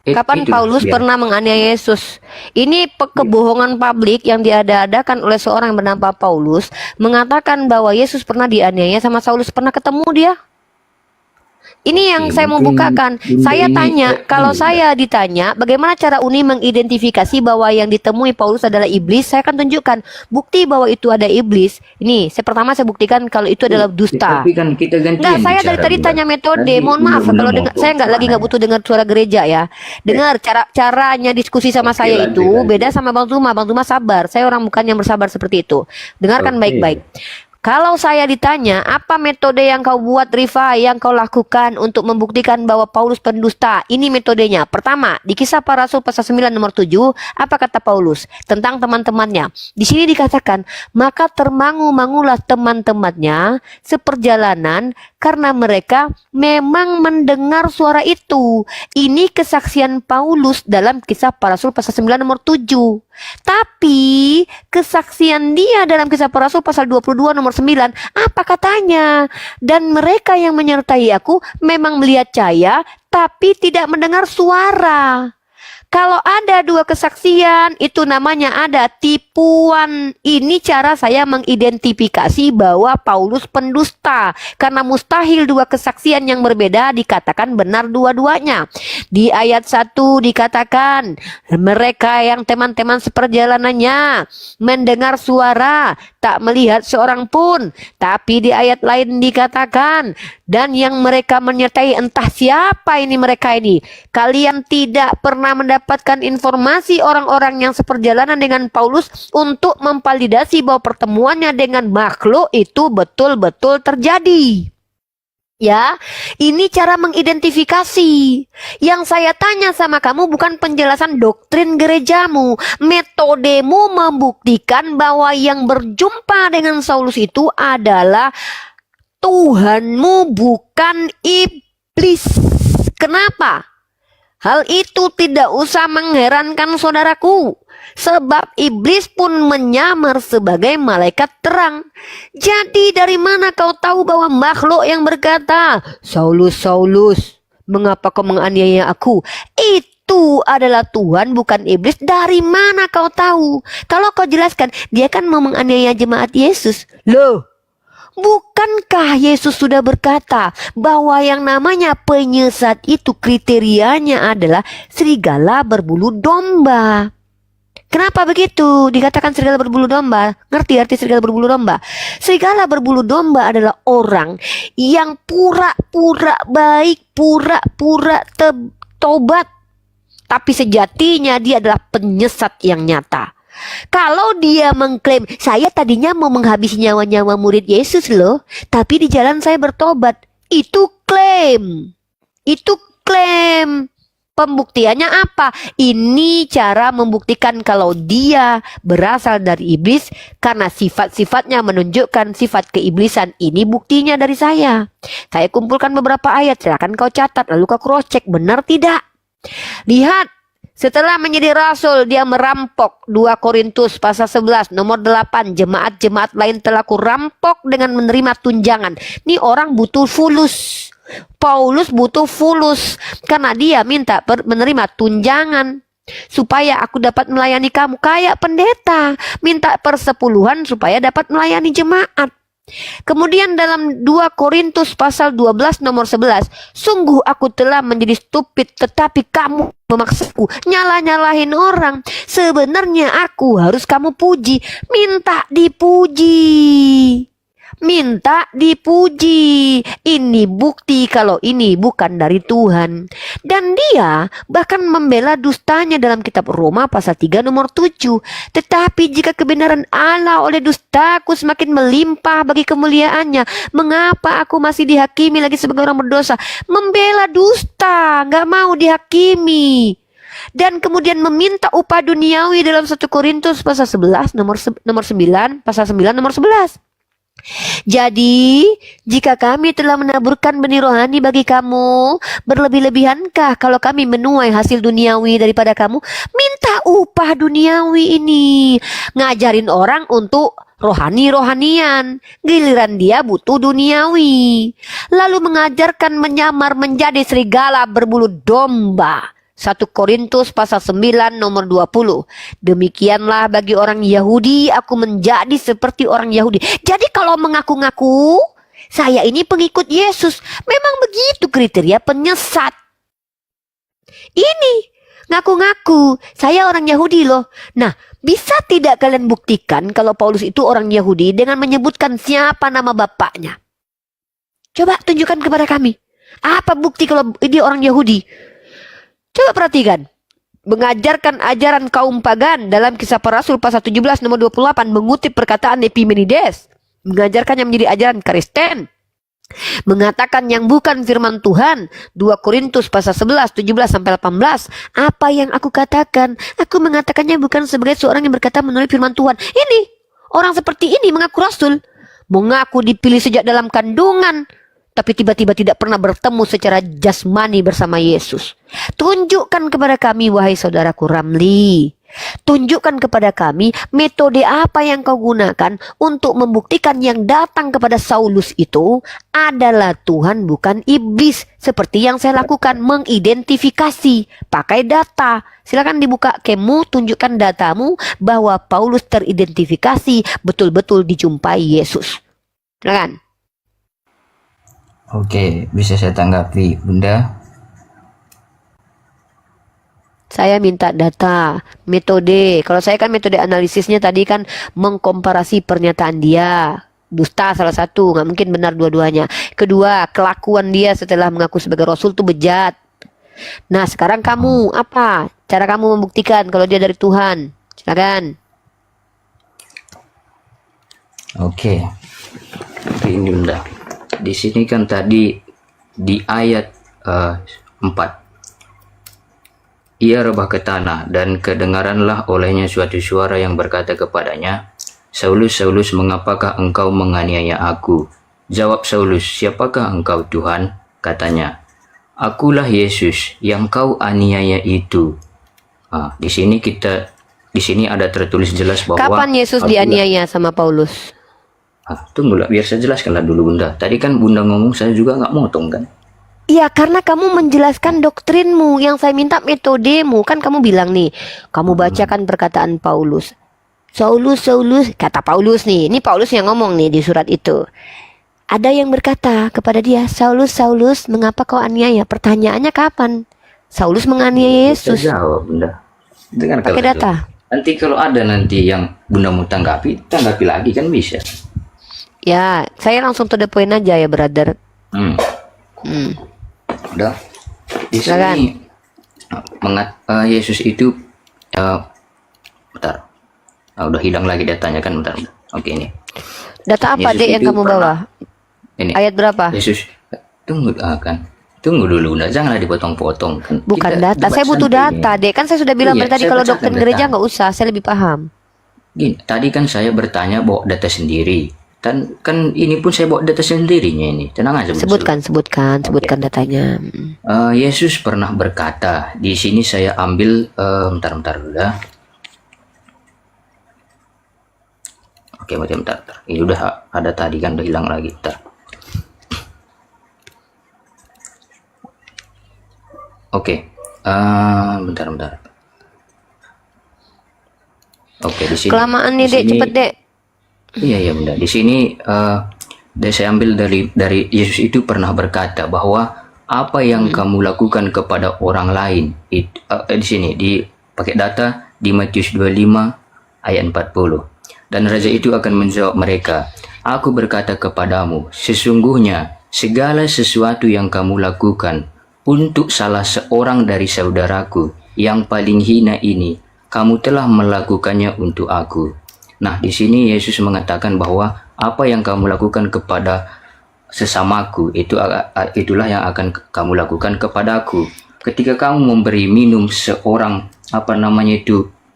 Kapan Itulah, Paulus biar- pernah menganiaya Yesus? Ini kebohongan publik yang diada-adakan oleh seorang yang bernama Paulus, mengatakan bahwa Yesus pernah dianiaya sama Saulus. Pernah ketemu dia? Ini yang saya mau bukakan. Saya tanya, kalau saya ditanya bagaimana cara Uni mengidentifikasi bahwa yang ditemui Paulus adalah iblis, saya akan tunjukkan bukti bahwa itu ada iblis. Ini, pertama saya buktikan kalau itu adalah dusta. Tapi kan kita gantian Enggak, saya dari bicara, tadi Bunda. tanya metode. Tadi Mohon maaf Bunda kalau mau saya nggak butuh dengar suara gereja ya. Dengar caranya diskusi sama saya itu beda sama Bang Zuma. Bang Zuma sabar. Saya orang bukan yang bersabar seperti itu. Dengarkan baik-baik. Kalau saya ditanya, apa metode yang kau buat, Rifa, yang kau lakukan untuk membuktikan bahwa Paulus pendusta? Ini metodenya. Pertama, di Kisah Para Rasul pasal 9 nomor 7, apa kata Paulus tentang teman-temannya? Di sini dikatakan, maka termangu-mangulah teman-temannya seperjalanan karena mereka memang mendengar suara itu. Ini kesaksian Paulus dalam Kisah Para Rasul pasal 9 nomor 7. Tapi kesaksian dia dalam Kisah Para Rasul pasal 22 nomor 9, apa katanya? Dan mereka yang menyertai aku memang melihat cahaya tapi tidak mendengar suara. Kalau ada dua kesaksian, itu namanya ada tipuan. Ini cara saya mengidentifikasi bahwa Paulus pendusta. Karena mustahil dua kesaksian yang berbeda dikatakan benar dua-duanya. Di ayat 1 dikatakan, mereka yang teman-teman seperjalanannya mendengar suara, tak melihat seorang pun. Tapi di ayat lain dikatakan, dan yang mereka menyertai, entah siapa ini mereka ini. Kalian tidak pernah mendapatkan informasi orang-orang yang seperjalanan dengan Paulus untuk memvalidasi bahwa pertemuannya dengan makhluk itu betul-betul terjadi. Ya, ini cara mengidentifikasi. Yang saya tanya sama kamu bukan penjelasan doktrin gerejamu. Metodemu membuktikan bahwa yang berjumpa dengan Saulus itu adalah Tuhanmu, bukan iblis. Kenapa? Hal itu tidak usah mengherankan saudaraku, sebab iblis pun menyamar sebagai malaikat terang. Jadi dari mana kau tahu bahwa makhluk yang berkata, Saulus, Saulus, mengapa kau menganiaya aku? Itu adalah Tuhan, bukan iblis. Dari mana kau tahu? Kalau kau jelaskan, dia kan mau menganiaya jemaat Yesus. Loh, bukankah Yesus sudah berkata bahwa yang namanya penyesat itu kriterianya adalah serigala berbulu domba? Kenapa begitu dikatakan serigala berbulu domba? Ngerti arti serigala berbulu domba? Serigala berbulu domba adalah orang yang pura-pura baik, pura-pura tobat, tapi sejatinya dia adalah penyesat yang nyata. Kalau dia mengklaim, saya tadinya mau menghabisi nyawa-nyawa murid Yesus loh, tapi di jalan saya bertobat. Itu klaim. Itu klaim. Pembuktiannya apa? Ini cara membuktikan kalau dia berasal dari iblis, karena sifat-sifatnya menunjukkan sifat keiblisan. Ini buktinya dari saya. Saya kumpulkan beberapa ayat, silakan kau catat lalu kau cross check benar tidak. Lihat. Setelah menjadi rasul, dia merampok. 2 Korintus pasal 11 nomor 8. Jemaat-jemaat lain telah kurampok dengan menerima tunjangan. Ini orang butuh fulus. Paulus butuh fulus karena dia minta menerima tunjangan supaya aku dapat melayani kamu. Kayak pendeta minta persepuluhan supaya dapat melayani jemaat. Kemudian dalam 2 Korintus pasal 12 nomor 11, sungguh aku telah menjadi stupid tetapi kamu memaksaku. Nyalah-nyalahin orang. Sebenarnya aku harus kamu puji. Minta dipuji. Minta dipuji. Ini bukti kalau ini bukan dari Tuhan. Dan dia bahkan membela dustanya dalam kitab Roma pasal 3 nomor 7. Tetapi jika kebenaran Allah oleh dustaku semakin melimpah bagi kemuliaannya, mengapa aku masih dihakimi lagi sebagai orang berdosa? Membela dusta, gak mau dihakimi. Dan kemudian meminta upah duniawi dalam 1 Korintus pasal 11 nomor 9, pasal 9 nomor 11. Jadi, jika kami telah menaburkan benih rohani bagi kamu, berlebih-lebihankah kalau kami menuai hasil duniawi daripada kamu? Minta upah duniawi ini. Ngajarin orang untuk rohani-rohanian, giliran dia butuh duniawi. Lalu mengajarkan menyamar menjadi serigala berbulu domba. 1 Korintus pasal 9 nomor 20. Demikianlah bagi orang Yahudi, aku menjadi seperti orang Yahudi. Jadi kalau mengaku-ngaku Saya ini pengikut Yesus. Memang begitu kriteria penyesat. Ini ngaku-ngaku saya orang Yahudi loh. Nah, bisa tidak kalian buktikan kalau Paulus itu orang Yahudi dengan menyebutkan siapa nama bapaknya? Coba tunjukkan kepada kami. Apa bukti kalau dia orang Yahudi? Coba perhatikan. Mengajarkan ajaran kaum pagan dalam Kisah Para Rasul pasal 17 nomor 28 mengutip perkataan Epimenides. Mengajarkannya menjadi ajaran Kristen. Mengatakan yang bukan firman Tuhan. 2 Korintus pasal 11 17 sampai 18. Apa yang aku katakan? Aku mengatakannya bukan sebagai seorang yang berkata menurut firman Tuhan. Ini orang seperti ini mengaku rasul, mengaku dipilih sejak dalam kandungan, tapi tiba-tiba tidak pernah bertemu secara jasmani bersama Yesus. Tunjukkan kepada kami, wahai saudaraku Ramli. Tunjukkan kepada kami metode apa yang kau gunakan untuk membuktikan yang datang kepada Saulus itu adalah Tuhan bukan iblis. Seperti yang saya lakukan, mengidentifikasi pakai data. Silakan dibuka kemu, tunjukkan datamu bahwa Paulus teridentifikasi betul-betul dijumpai Yesus. Silakan. Oke, bisa saya tanggapi, Bunda? Saya minta data, metode. Kalau saya kan metode analisisnya tadi kan mengkomparasi pernyataan dia. Dusta salah satu, nggak mungkin benar dua-duanya. Kedua, kelakuan dia setelah mengaku sebagai rasul itu bejat. Nah, sekarang kamu apa? Cara kamu membuktikan kalau dia dari Tuhan? Silakan. Oke. Ini Bunda. Di sini kan tadi di ayat 4. Ia rebah ke tanah dan kedengaranlah olehnya suatu suara yang berkata kepadanya, Saulus, Saulus, mengapakah engkau menganiaya aku? Jawab Saulus, siapakah engkau Tuhan? Katanya, akulah Yesus yang kau aniaya itu. Di sini ada tertulis jelas bahwa Kapan Yesus dianiaya sama Paulus? Tunggulah, biar saya jelaskanlah dulu Bunda. Tadi kan Bunda ngomong, saya juga nggak motong kan? Iya, karena kamu menjelaskan doktrinmu. Yang saya minta metodemu. Kan kamu bilang nih, kamu bacakan perkataan Paulus. Saulus, Saulus, kata Paulus nih. Ini Paulus yang ngomong nih di surat itu. Ada yang berkata kepada dia, Saulus, Saulus, mengapa kau aniaya? Pertanyaannya kapan? Saulus menganiaya Yesus. Saya jawab Bunda. Dengan Pakai data. Nanti kalau ada nanti yang Bunda mau tanggapi lagi kan bisa. Ya, saya langsung to the point aja ya, brother. Udah. Di Silakan. sini Yesus itu bentar. Udah hilang lagi datanya kan, bentar. Oke, ini. Data apa, Yesus Dek, yang itu kamu bawa? Ini. Ayat berapa? Yesus. Tunggu dulu, Bunda. Janganlah dipotong-potong. Kan Bukan kita data, debat saya butuh santai data, ini. Dek. Kan saya sudah bilang Iya, tadi saya kalau bacakan doktrin gereja data. nggak usah, saya lebih paham. Gini, tadi kan saya bertanya bawa data sendiri. Dan kan ini pun saya bawa data sendirinya ini. Tenang aja. Bunda. Sebutkan datanya. Yesus pernah berkata, di sini saya ambil bentar dulu ya. Oke, bentar. Ini udah ada tadi kan, udah hilang lagi. Bentar. Oke, bentar. Oke, di sini. Kelamaan nih, Di Dek, sini- cepet, Dek. Iya Bunda. Di sini saya ambil dari Yesus itu pernah berkata bahwa apa yang kamu lakukan kepada orang lain di sini dipakai data di Matius 25 ayat 40. Dan raja itu akan menjawab mereka, aku berkata kepadamu, sesungguhnya segala sesuatu yang kamu lakukan untuk salah seorang dari saudaraku yang paling hina ini, kamu telah melakukannya untuk aku. Nah, di sini Yesus mengatakan bahwa apa yang kamu lakukan kepada sesamaku itulah yang akan kamu lakukan kepadaku. Ketika kamu memberi minum seorang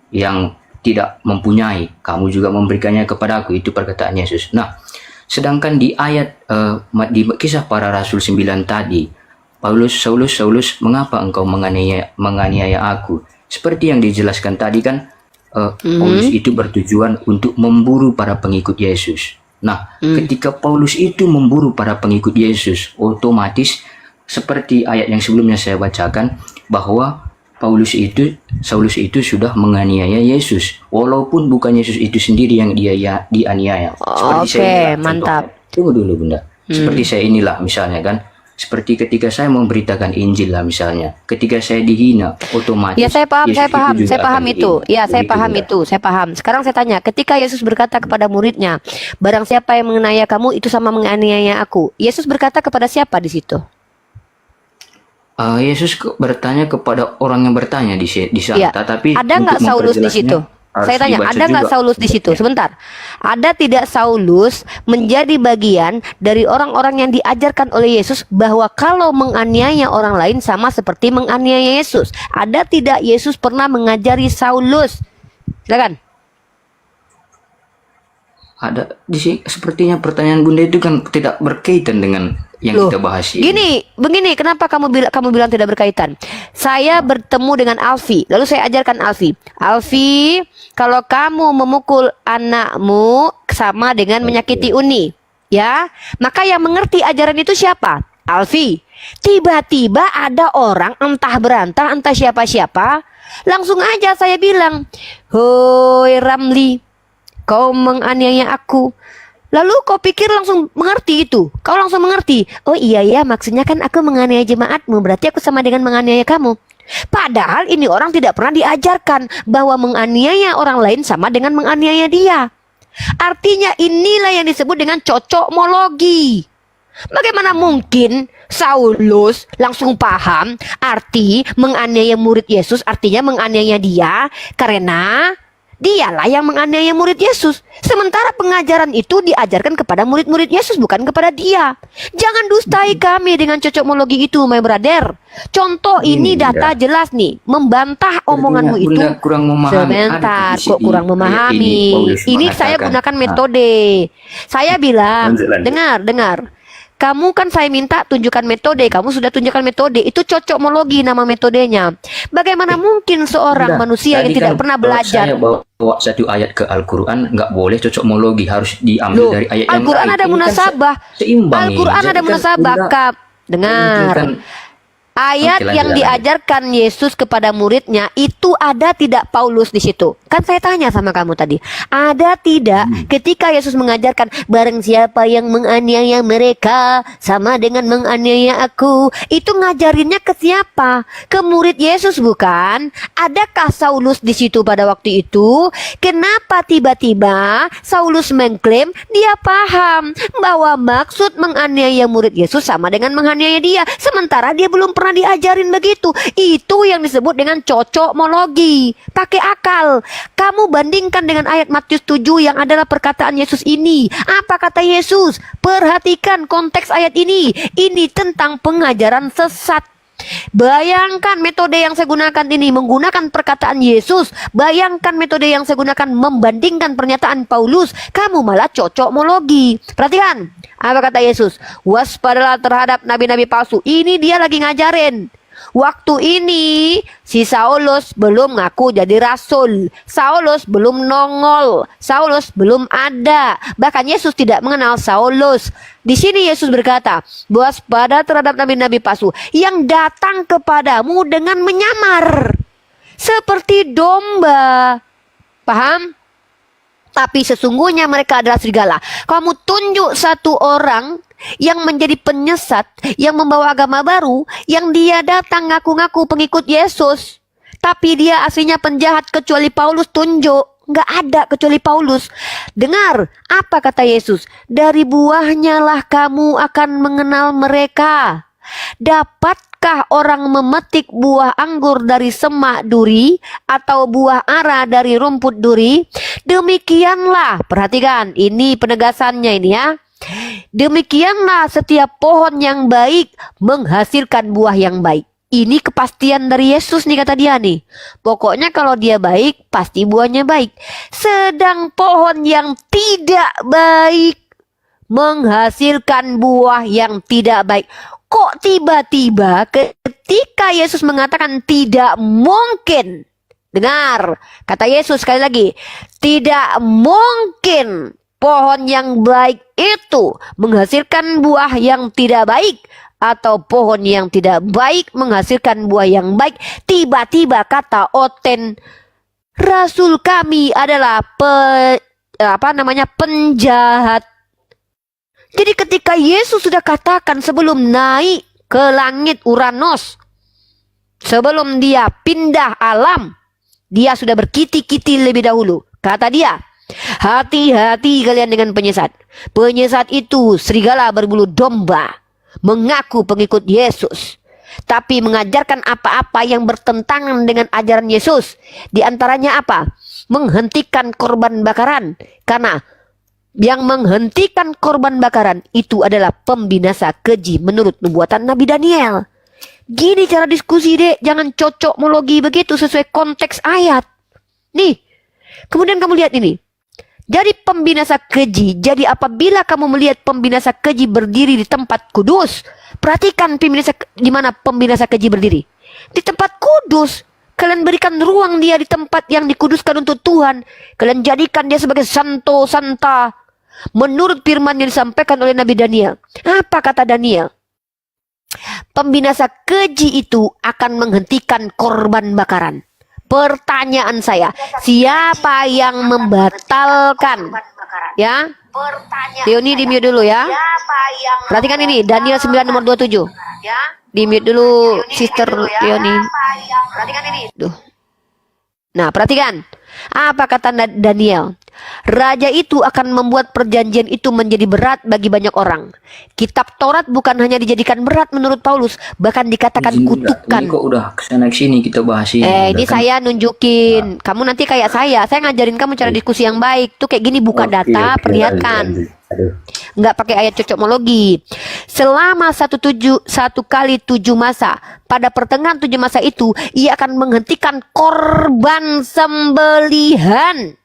yang tidak mempunyai, kamu juga memberikannya kepadaku. Itu perkataan Yesus. Nah, sedangkan di ayat di Kisah Para Rasul 9 tadi, Saulus, mengapa engkau menganiaya aku? Seperti yang dijelaskan tadi kan, Paulus itu bertujuan untuk memburu para pengikut Yesus. Nah, ketika Paulus itu memburu para pengikut Yesus, otomatis seperti ayat yang sebelumnya saya bacakan bahwa Saulus itu sudah menganiaya Yesus, walaupun bukan Yesus itu sendiri yang dia dianiaya. Seperti Oke, saya bilang, mantap. contohnya. Tunggu dulu Bunda. Seperti saya inilah misalnya kan. Seperti ketika saya memberitakan Injil lah misalnya. Ketika saya dihina, otomatis Ya saya paham, Yesus juga saya paham akan itu. dihina. Ya saya Begitu, paham Bunda. itu, saya paham. Sekarang saya tanya, ketika Yesus berkata kepada muridnya, barang siapa yang menganiaya kamu itu sama menganiaya aku. Yesus berkata kepada siapa di situ? Yesus bertanya kepada orang yang bertanya di Ya. sana. Tetapi Ada nggak untuk Saulus di memperjelasnya, situ? harus Saya tanya, dibaca ada nggak juga. Saulus di situ? Ya. Sebentar. Ada tidak Saulus menjadi bagian dari orang-orang yang diajarkan oleh Yesus bahwa kalau menganiaya orang lain sama seperti menganiaya Yesus? Ada tidak Yesus pernah mengajari Saulus? Silakan. Ada di sini sepertinya pertanyaan Bunda itu kan tidak berkaitan dengan yang Loh, kita bahas ini. begini, kenapa kamu bilang tidak berkaitan? Saya bertemu dengan Alfi, lalu saya ajarkan Alfi. Alfi, kalau kamu memukul anakmu sama dengan menyakiti Uni, ya, maka yang mengerti ajaran itu siapa? Alfi. Tiba-tiba ada orang entah berantah entah siapa-siapa, langsung aja saya bilang, "Hoi Ramli, kau menganiaya aku." Lalu kau pikir langsung mengerti itu? Kau langsung mengerti? Oh iya ya, maksudnya kan aku menganiaya jemaatmu, berarti aku sama dengan menganiaya kamu. Padahal ini orang tidak pernah diajarkan bahwa menganiaya orang lain sama dengan menganiaya dia. Artinya inilah yang disebut dengan cocokmologi. Bagaimana mungkin Saulus langsung paham arti menganiaya murid Yesus, artinya menganiaya dia karena dialah yang menganiaya murid Yesus. Sementara pengajaran itu diajarkan kepada murid-murid Yesus, bukan kepada dia. Jangan dustai kami dengan cocokmologi itu, my brother. Contoh ini data jelas nih, membantah omonganmu itu. Bunda kurang memahami. Sebentar, Ada kok di kurang ayat memahami. ini, Paulus Ini saya mengatakan, gunakan metode. Saya bilang, Lanjut. dengar. Kamu kan saya minta tunjukkan metode, kamu sudah tunjukkan metode, itu cocokmologi nama metodenya. Bagaimana mungkin seorang Bunda, manusia yang tadi tidak kan pernah kalau belajar? saya bawa satu ayat ke Al-Quran, nggak boleh cocokmologi, harus diambil Loh, dari ayat yang Al-Quran lain. ada Ini kan munasabah. seimbang ini. Al-Quran Jadi ada kan munasabah, Bunda Kap. Dengar. kan Ayat Oke, yang lanjut. diajarkan Yesus kepada muridnya itu ada tidak Paulus di situ? Kan saya tanya sama kamu tadi, ada tidak ketika Yesus mengajarkan barang siapa yang menganiaya mereka sama dengan menganiaya aku? Itu ngajarinnya ke siapa? Ke murid Yesus bukan? Adakah Saulus di situ pada waktu itu? Kenapa tiba-tiba Saulus mengklaim dia paham bahwa maksud menganiaya murid Yesus sama dengan menganiaya dia, sementara dia belum pernah diajarin begitu. Itu yang disebut dengan cocokmologi. Pakai akal. Kamu bandingkan dengan ayat Matius 7 yang adalah perkataan Yesus ini. Apa kata Yesus? Perhatikan konteks ayat ini. Ini tentang pengajaran sesat. Bayangkan metode yang saya gunakan ini menggunakan perkataan Yesus. Bayangkan metode yang saya gunakan membandingkan pernyataan Paulus. Kamu malah cocokmologi. Perhatikan apa kata Yesus. Waspadalah terhadap nabi-nabi palsu. Ini dia lagi ngajarin. Waktu ini si Saulus belum ngaku jadi rasul. Saulus belum nongol. Saulus belum ada. Bahkan Yesus tidak mengenal Saulus. Di sini Yesus berkata, waspada terhadap nabi-nabi palsu yang datang kepadamu dengan menyamar seperti domba. Paham? Tapi sesungguhnya mereka adalah serigala. Kamu tunjuk satu orang yang menjadi penyesat, yang membawa agama baru, yang dia datang ngaku-ngaku pengikut Yesus, tapi dia aslinya penjahat, kecuali Paulus. Tunjuk. Nggak ada kecuali Paulus. Dengar apa kata Yesus. Dari buahnya lah kamu akan mengenal mereka. Dapatkah orang memetik buah anggur dari semak duri atau buah ara dari rumput duri? Demikianlah, perhatikan, ini penegasannya ini ya. Demikianlah setiap pohon yang baik menghasilkan buah yang baik. Ini kepastian dari Yesus nih, kata dia nih. Pokoknya kalau dia baik, pasti buahnya baik. Sedang pohon yang tidak baik menghasilkan buah yang tidak baik. Kok tiba-tiba ketika Yesus mengatakan tidak mungkin? Dengar, kata Yesus sekali lagi, tidak mungkin pohon yang baik itu menghasilkan buah yang tidak baik, atau pohon yang tidak baik menghasilkan buah yang baik. Tiba-tiba kata Oten, Rasul kami adalah penjahat. Jadi ketika Yesus sudah katakan sebelum naik ke langit Uranos, sebelum dia pindah alam, dia sudah berkiti-kiti lebih dahulu. Kata dia, hati-hati kalian dengan penyesat. Penyesat itu serigala berbulu domba, mengaku pengikut Yesus, tapi mengajarkan apa-apa yang bertentangan dengan ajaran Yesus. Di antaranya apa? Menghentikan korban bakaran. Karena yang menghentikan korban bakaran itu adalah pembinasa keji menurut nubuatan Nabi Daniel. Gini cara diskusi, Dek. Jangan cocokmologi begitu sesuai konteks ayat. Nih, kemudian kamu lihat ini. Jadi pembinasa keji. Jadi apabila kamu melihat pembinasa keji berdiri di tempat kudus, perhatikan di mana pembinasa keji berdiri. Di tempat kudus. Kalian berikan ruang dia di tempat yang dikuduskan untuk Tuhan. Kalian jadikan dia sebagai santo santa. Menurut firman yang disampaikan oleh Nabi Daniel. Apa kata Daniel? Pembinasa keji itu akan menghentikan korban bakaran. Pertanyaan saya, siapa yang membatalkan? Ya, Leoni di mute dulu ya. Perhatikan ini, Daniel 9 nomor 27. Di mute dulu, Sister Leoni. Perhatikan ini. Nah, perhatikan. Apa kata Daniel? Raja itu akan membuat perjanjian itu menjadi berat bagi banyak orang. Kitab Taurat bukan hanya dijadikan berat menurut Paulus, bahkan dikatakan kutukan. Ini kok udah kesana sini kita bahas ini. Ini saya nunjukin. Kamu nanti kayak saya ngajarin kamu cara diskusi yang baik. Tuh kayak gini buka data, perlihatkan. Nggak pakai ayat cocokmologi. Selama satu kali 7 masa, pada pertengahan 7 masa itu ia akan menghentikan korban sembelihan.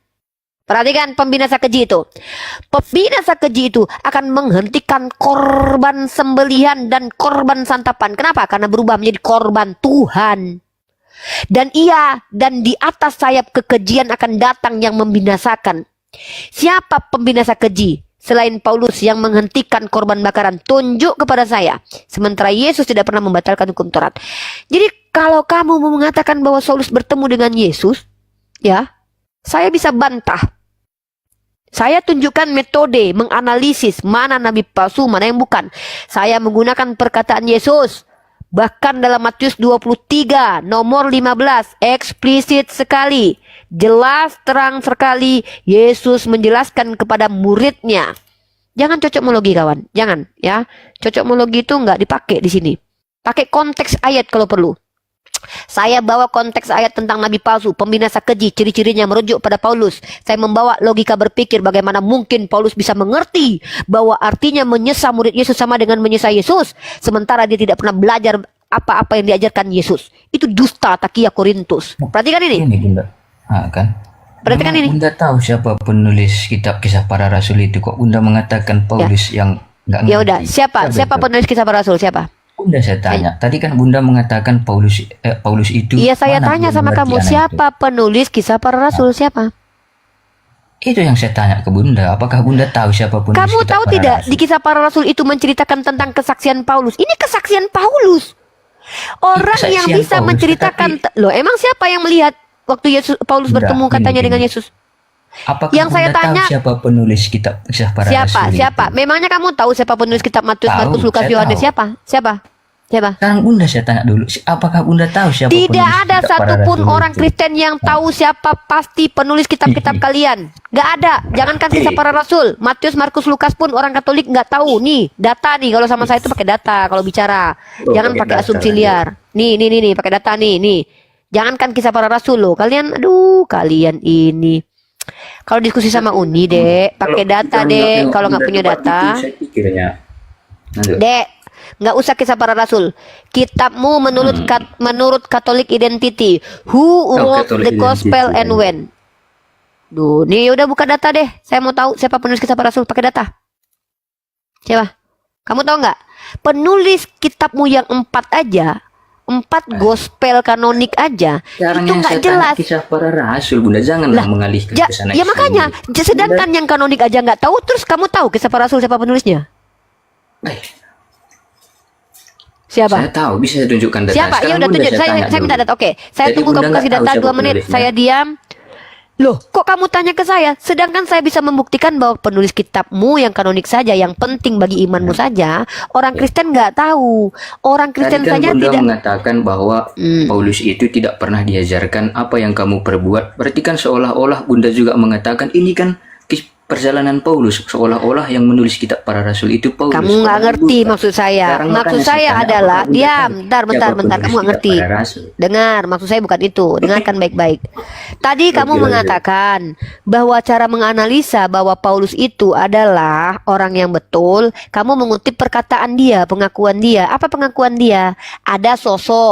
Perhatikan pembinasa keji itu. Pembinasa keji itu akan menghentikan korban sembelihan dan korban santapan. Kenapa? Karena berubah menjadi korban Tuhan. Dan di atas sayap kekejian akan datang yang membinasakan. Siapa pembinasa keji? Selain Paulus yang menghentikan korban bakaran, tunjuk kepada saya. Sementara Yesus tidak pernah membatalkan hukum Taurat. Jadi kalau kamu mau mengatakan bahwa Saulus bertemu dengan Yesus, ya, saya bisa bantah. Saya tunjukkan metode menganalisis mana nabi palsu, mana yang bukan. Saya menggunakan perkataan Yesus. Bahkan dalam Matius 23 nomor 15 eksplisit sekali, jelas terang sekali Yesus menjelaskan kepada muridnya. Jangan cocokmologi kawan, jangan ya. Cocokmologi itu nggak dipakai di sini. Pakai konteks ayat kalau perlu. Saya bawa konteks ayat tentang nabi palsu, pembinasa keji, ciri-cirinya merujuk pada Paulus. Saya membawa logika berpikir bagaimana mungkin Paulus bisa mengerti bahwa artinya menyesah murid Yesus sama dengan menyesah Yesus, sementara dia tidak pernah belajar apa-apa yang diajarkan Yesus. Itu dusta takia Korintus. Perhatikan ini. Ini Bunda. Kan. Perhatikan ini. Bunda tahu siapa penulis kitab Kisah Para Rasul itu, kok Bunda mengatakan Paulus yang nggak ngerti. Ya udah, siapa penulis Kisah Para Rasul? Siapa? Bunda saya tanya, tadi kan Bunda mengatakan Paulus itu. Iya, saya mana tanya Bunda sama mengerti kamu, anak siapa penulis Kisah Para Rasul? Siapa? Itu yang saya tanya ke Bunda. Apakah Bunda tahu siapa penulis Kamu kitab tahu Para tidak Rasul? di Kisah Para Rasul itu menceritakan tentang kesaksian Paulus? Ini kesaksian Paulus. Orang yang Kesaksian bisa Paulus, menceritakan, loh emang siapa yang melihat waktu Paulus Bunda, bertemu katanya gini. dengan Yesus? Apakah Yang saya Bunda tanya, tahu siapa penulis kitab Kisah Para Rasul? Siapa? Memangnya kamu tahu siapa penulis kitab Matius, Tahu, Markus, Lukas, saya Yohanes? tahu. Siapa? Sekarang Bunda saya tanya dulu, apakah Bunda tahu siapa Tidak penulis ada kitab Para satupun Rasul orang itu? Kristen yang tahu siapa pasti penulis kitab-kitab kalian. Gak ada. Jangankan Kisah Para Rasul, Matius, Markus, Lukas pun orang Katolik nggak tahu. Nih data nih, kalau sama saya itu pakai data kalau bicara. Jangan pakai asumsi liar. Nih pakai data nih. Jangankan Kisah Para Rasul loh. Kalian ini. Kalau diskusi sama Uni, Dek, pakai data, Dek. Kalau nggak punya data, Dek, nggak usah Kisah Para Rasul. Kitabmu menurut Catholic Identity. Who wrote Catholic the Gospel Identity. and when? Duh, nih udah buka data deh. Saya mau tahu siapa penulis Kisah Para Rasul. Pakai data. Siapa? Kamu tahu nggak? Penulis kitabmu yang 4 aja, 4 gospel kanonik aja, Sekarang itu yang nggak saya tanya jelas. Kisah Para Rasul, Bunda janganlah mengalihkan ke sana. Ya makanya, sedangkan yang kanonik aja nggak tahu, terus kamu tahu Kisah Para Rasul siapa penulisnya? Siapa? Saya tahu, bisa saya tunjukkan data. Siapa? Ya Sekarang udah Bunda tunjuk. Saya tanya minta dulu. data. Oke, saya Jadi tunggu Bunda kamu nggak kasih tahu data siapa 2 menit. penulisnya? Saya diam. Loh, kok kamu tanya ke saya? Sedangkan saya bisa membuktikan bahwa penulis kitabmu yang kanonik saja, yang penting bagi imanmu saja, orang Kristen nggak tahu. Orang Tadi Kristen kan saja Bunda tidak. mengatakan bahwa Paulus itu tidak pernah diajarkan apa yang kamu perbuat. Berarti kan seolah-olah Bunda juga mengatakan ini kan perjalanan Paulus, seolah-olah yang menulis kitab para rasul itu Paulus. Kamu nggak Padahal ngerti bukan. maksud saya. Sekarang Maksud makanya saya tanya, adalah apakah Bunda diam, tahu bentar, siapa kamu nggak penulis ngerti. kitab para rasul? Dengar, maksud saya bukan itu. Dengarkan baik-baik. Tadi kamu Oke, mengatakan bahwa cara menganalisa bahwa Paulus itu adalah orang yang betul. Kamu mengutip perkataan dia, pengakuan dia. Apa pengakuan dia? Ada sosok